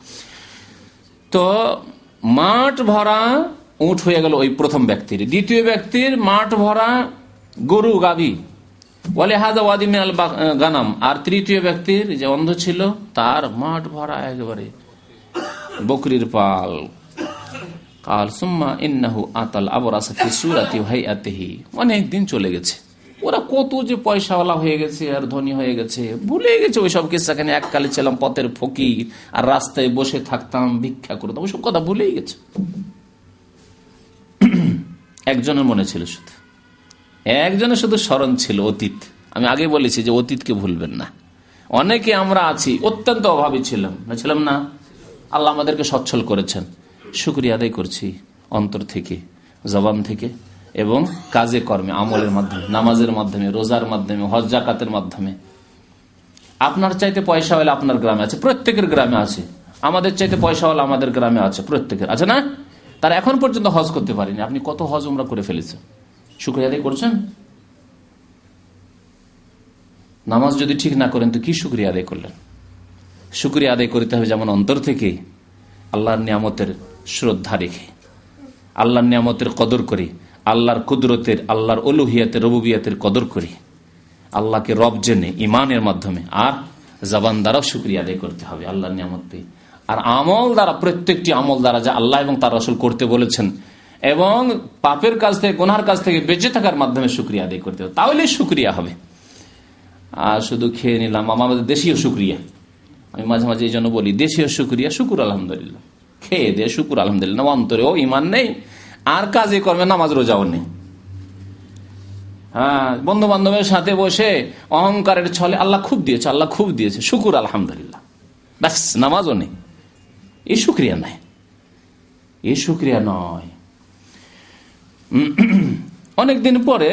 তো মাঠ ভরা উট হয়ে গেল ওই প্রথম ব্যক্তির। দ্বিতীয় ব্যক্তির মাঠ ভরা গরু গাভী, বলে হাজা ওয়াদি মিনাল গানাম। আর তৃতীয় ব্যক্তির যে অন্ধ ছিল তার মাঠ ভরা একেবারে বকরির পাল। কাল সুম্মা ইন্নাহু আতাল আবরাস ফি সূরাতি ওয়া হাইআতিহি, অনেক দিন চলে গেছে, ওরা কত যে পয়সাওয়ালা হয়ে গেছে আর ধনী হয়ে গেছে, ভুলে গেছে ওইসব কিস্সাখানে। এককালে ছিলাম পথের ফকির আর রাস্তায় বসে থাকতাম, ভিক্ষা করতাম, ওইসব কথা ভুলেই গেছে। একজনের মনে ছিল শুধু, একজনের শুধু স্মরণ ছিল অতীত। আমি আগে বলেছি যে অতীতকে ভুলবেন না। অনেকে আমরা আছি অত্যন্ত অভাবী ছিলাম না, আল্লাহ আমাদেরকে সচ্ছল করেছেন, শুকরিয়া আদায় করছি অন্তর থেকে, জবান থেকে এবং কাজে কর্মে, আমলের মাধ্যমে, নামাজের মাধ্যমে, রোজার মাধ্যমে, হজ জাকাতের মাধ্যমে। আপনার চাইতে পয়সাওয়ালা আপনার গ্রামে আছে, প্রত্যেকের গ্রামে আছে। আমাদের চাইতে পয়সাওয়ালা আমাদের গ্রামে আছে, প্রত্যেকের আছে না? তারা এখন পর্যন্ত হজ করতে পারেনি। আপনি কত হজ উমরা করে ফেলেছেন, শুকরিয়া আদায় করছেন? নামাজ যদি ঠিক না করেন তো কি শুকরিয়া আদায় করলেন? শুকরিয়া আদায় করতে হবে যেমন অন্তর থেকে, আল্লাহর নিয়ামতের শ্রদ্ধা রেখে, আল্লাহর নিয়ামতের কদর করি, আল্লাহর কুদরতের, আল্লাহর উলুহিয়াতের, রুবুবিয়াতের কদর করি, আল্লাহকে রব জেনে ইমানের মাধ্যমে। আর জবান দ্বারাও শুকরিয়া আদায় করতে হবে আল্লাহর নিয়ামত পেয়ে। আর আমল দ্বারা, প্রত্যেকটি আমল দ্বারা যা আল্লাহ এবং তার রাসূল করতে বলেছেন এবং পাপের কাজ থেকে, গুনার কাজ থেকে বেঁচে থাকার মাধ্যমে শুকরিয়া আদায় করতে হবে, তাহলে শুকরিয়া হবে। আর শুধু খেয়ে নিলাম, আমাদের দেশীয় শুকরিয়া, আমি মাঝে মাঝে এই জন্য বলি দেশীয় শুকরিয়া, শুকুর আলহামদুলিল্লাহ, খেয়ে দিয়ে শুকুর আলহামদুলিল্লাহ, অন্তরেও ইমান নেই আর কাজে কর্মে নামাজ রোজাও নেই। হ্যাঁ, বন্ধু বান্ধবের সাথে বসে অহংকারের ছলে আল্লাহ খুব দিয়েছে, আল্লাহ খুব দিয়েছে, শুকুর আলহামদুলিল্লাহ, ব্যাস, নামাজও নেই। এই শুকরিয়া নাই, এই শুকরিয়া নয়। অনেকদিন পরে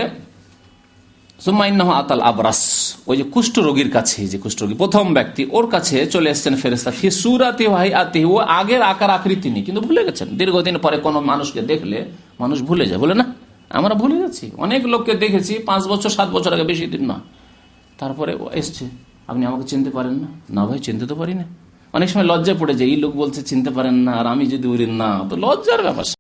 আতাল আবরাস, ওই যে কুষ্ঠ রোগীর কাছে, যে কুষ্ঠ রোগী প্রথম ব্যক্তি, ওর কাছে চলে এসছেন ফেরেশতা। ফি সূরাতি হাইআতি, ও আগের আকার আকৃতি নেই, কিন্তু ভুলে গেছেন। দীর্ঘদিন পরে কোনো মানুষকে দেখলে মানুষ ভুলে যায়, বলে না? আমরা ভুলে যাচ্ছি। অনেক লোককে দেখেছি 5 বছর 7 বছর আগে, বেশি দিন না, তারপরে এসছে, আপনি আমাকে চিনতে পারেন না? না ভাই, চিনতে তো পারি না। অনেক সময় লজ্জায় পড়ে যায়, এই লোক বলছে চিনতে পারেন না, আর আমি যদি বলি না, তো লজ্জার ব্যাপার।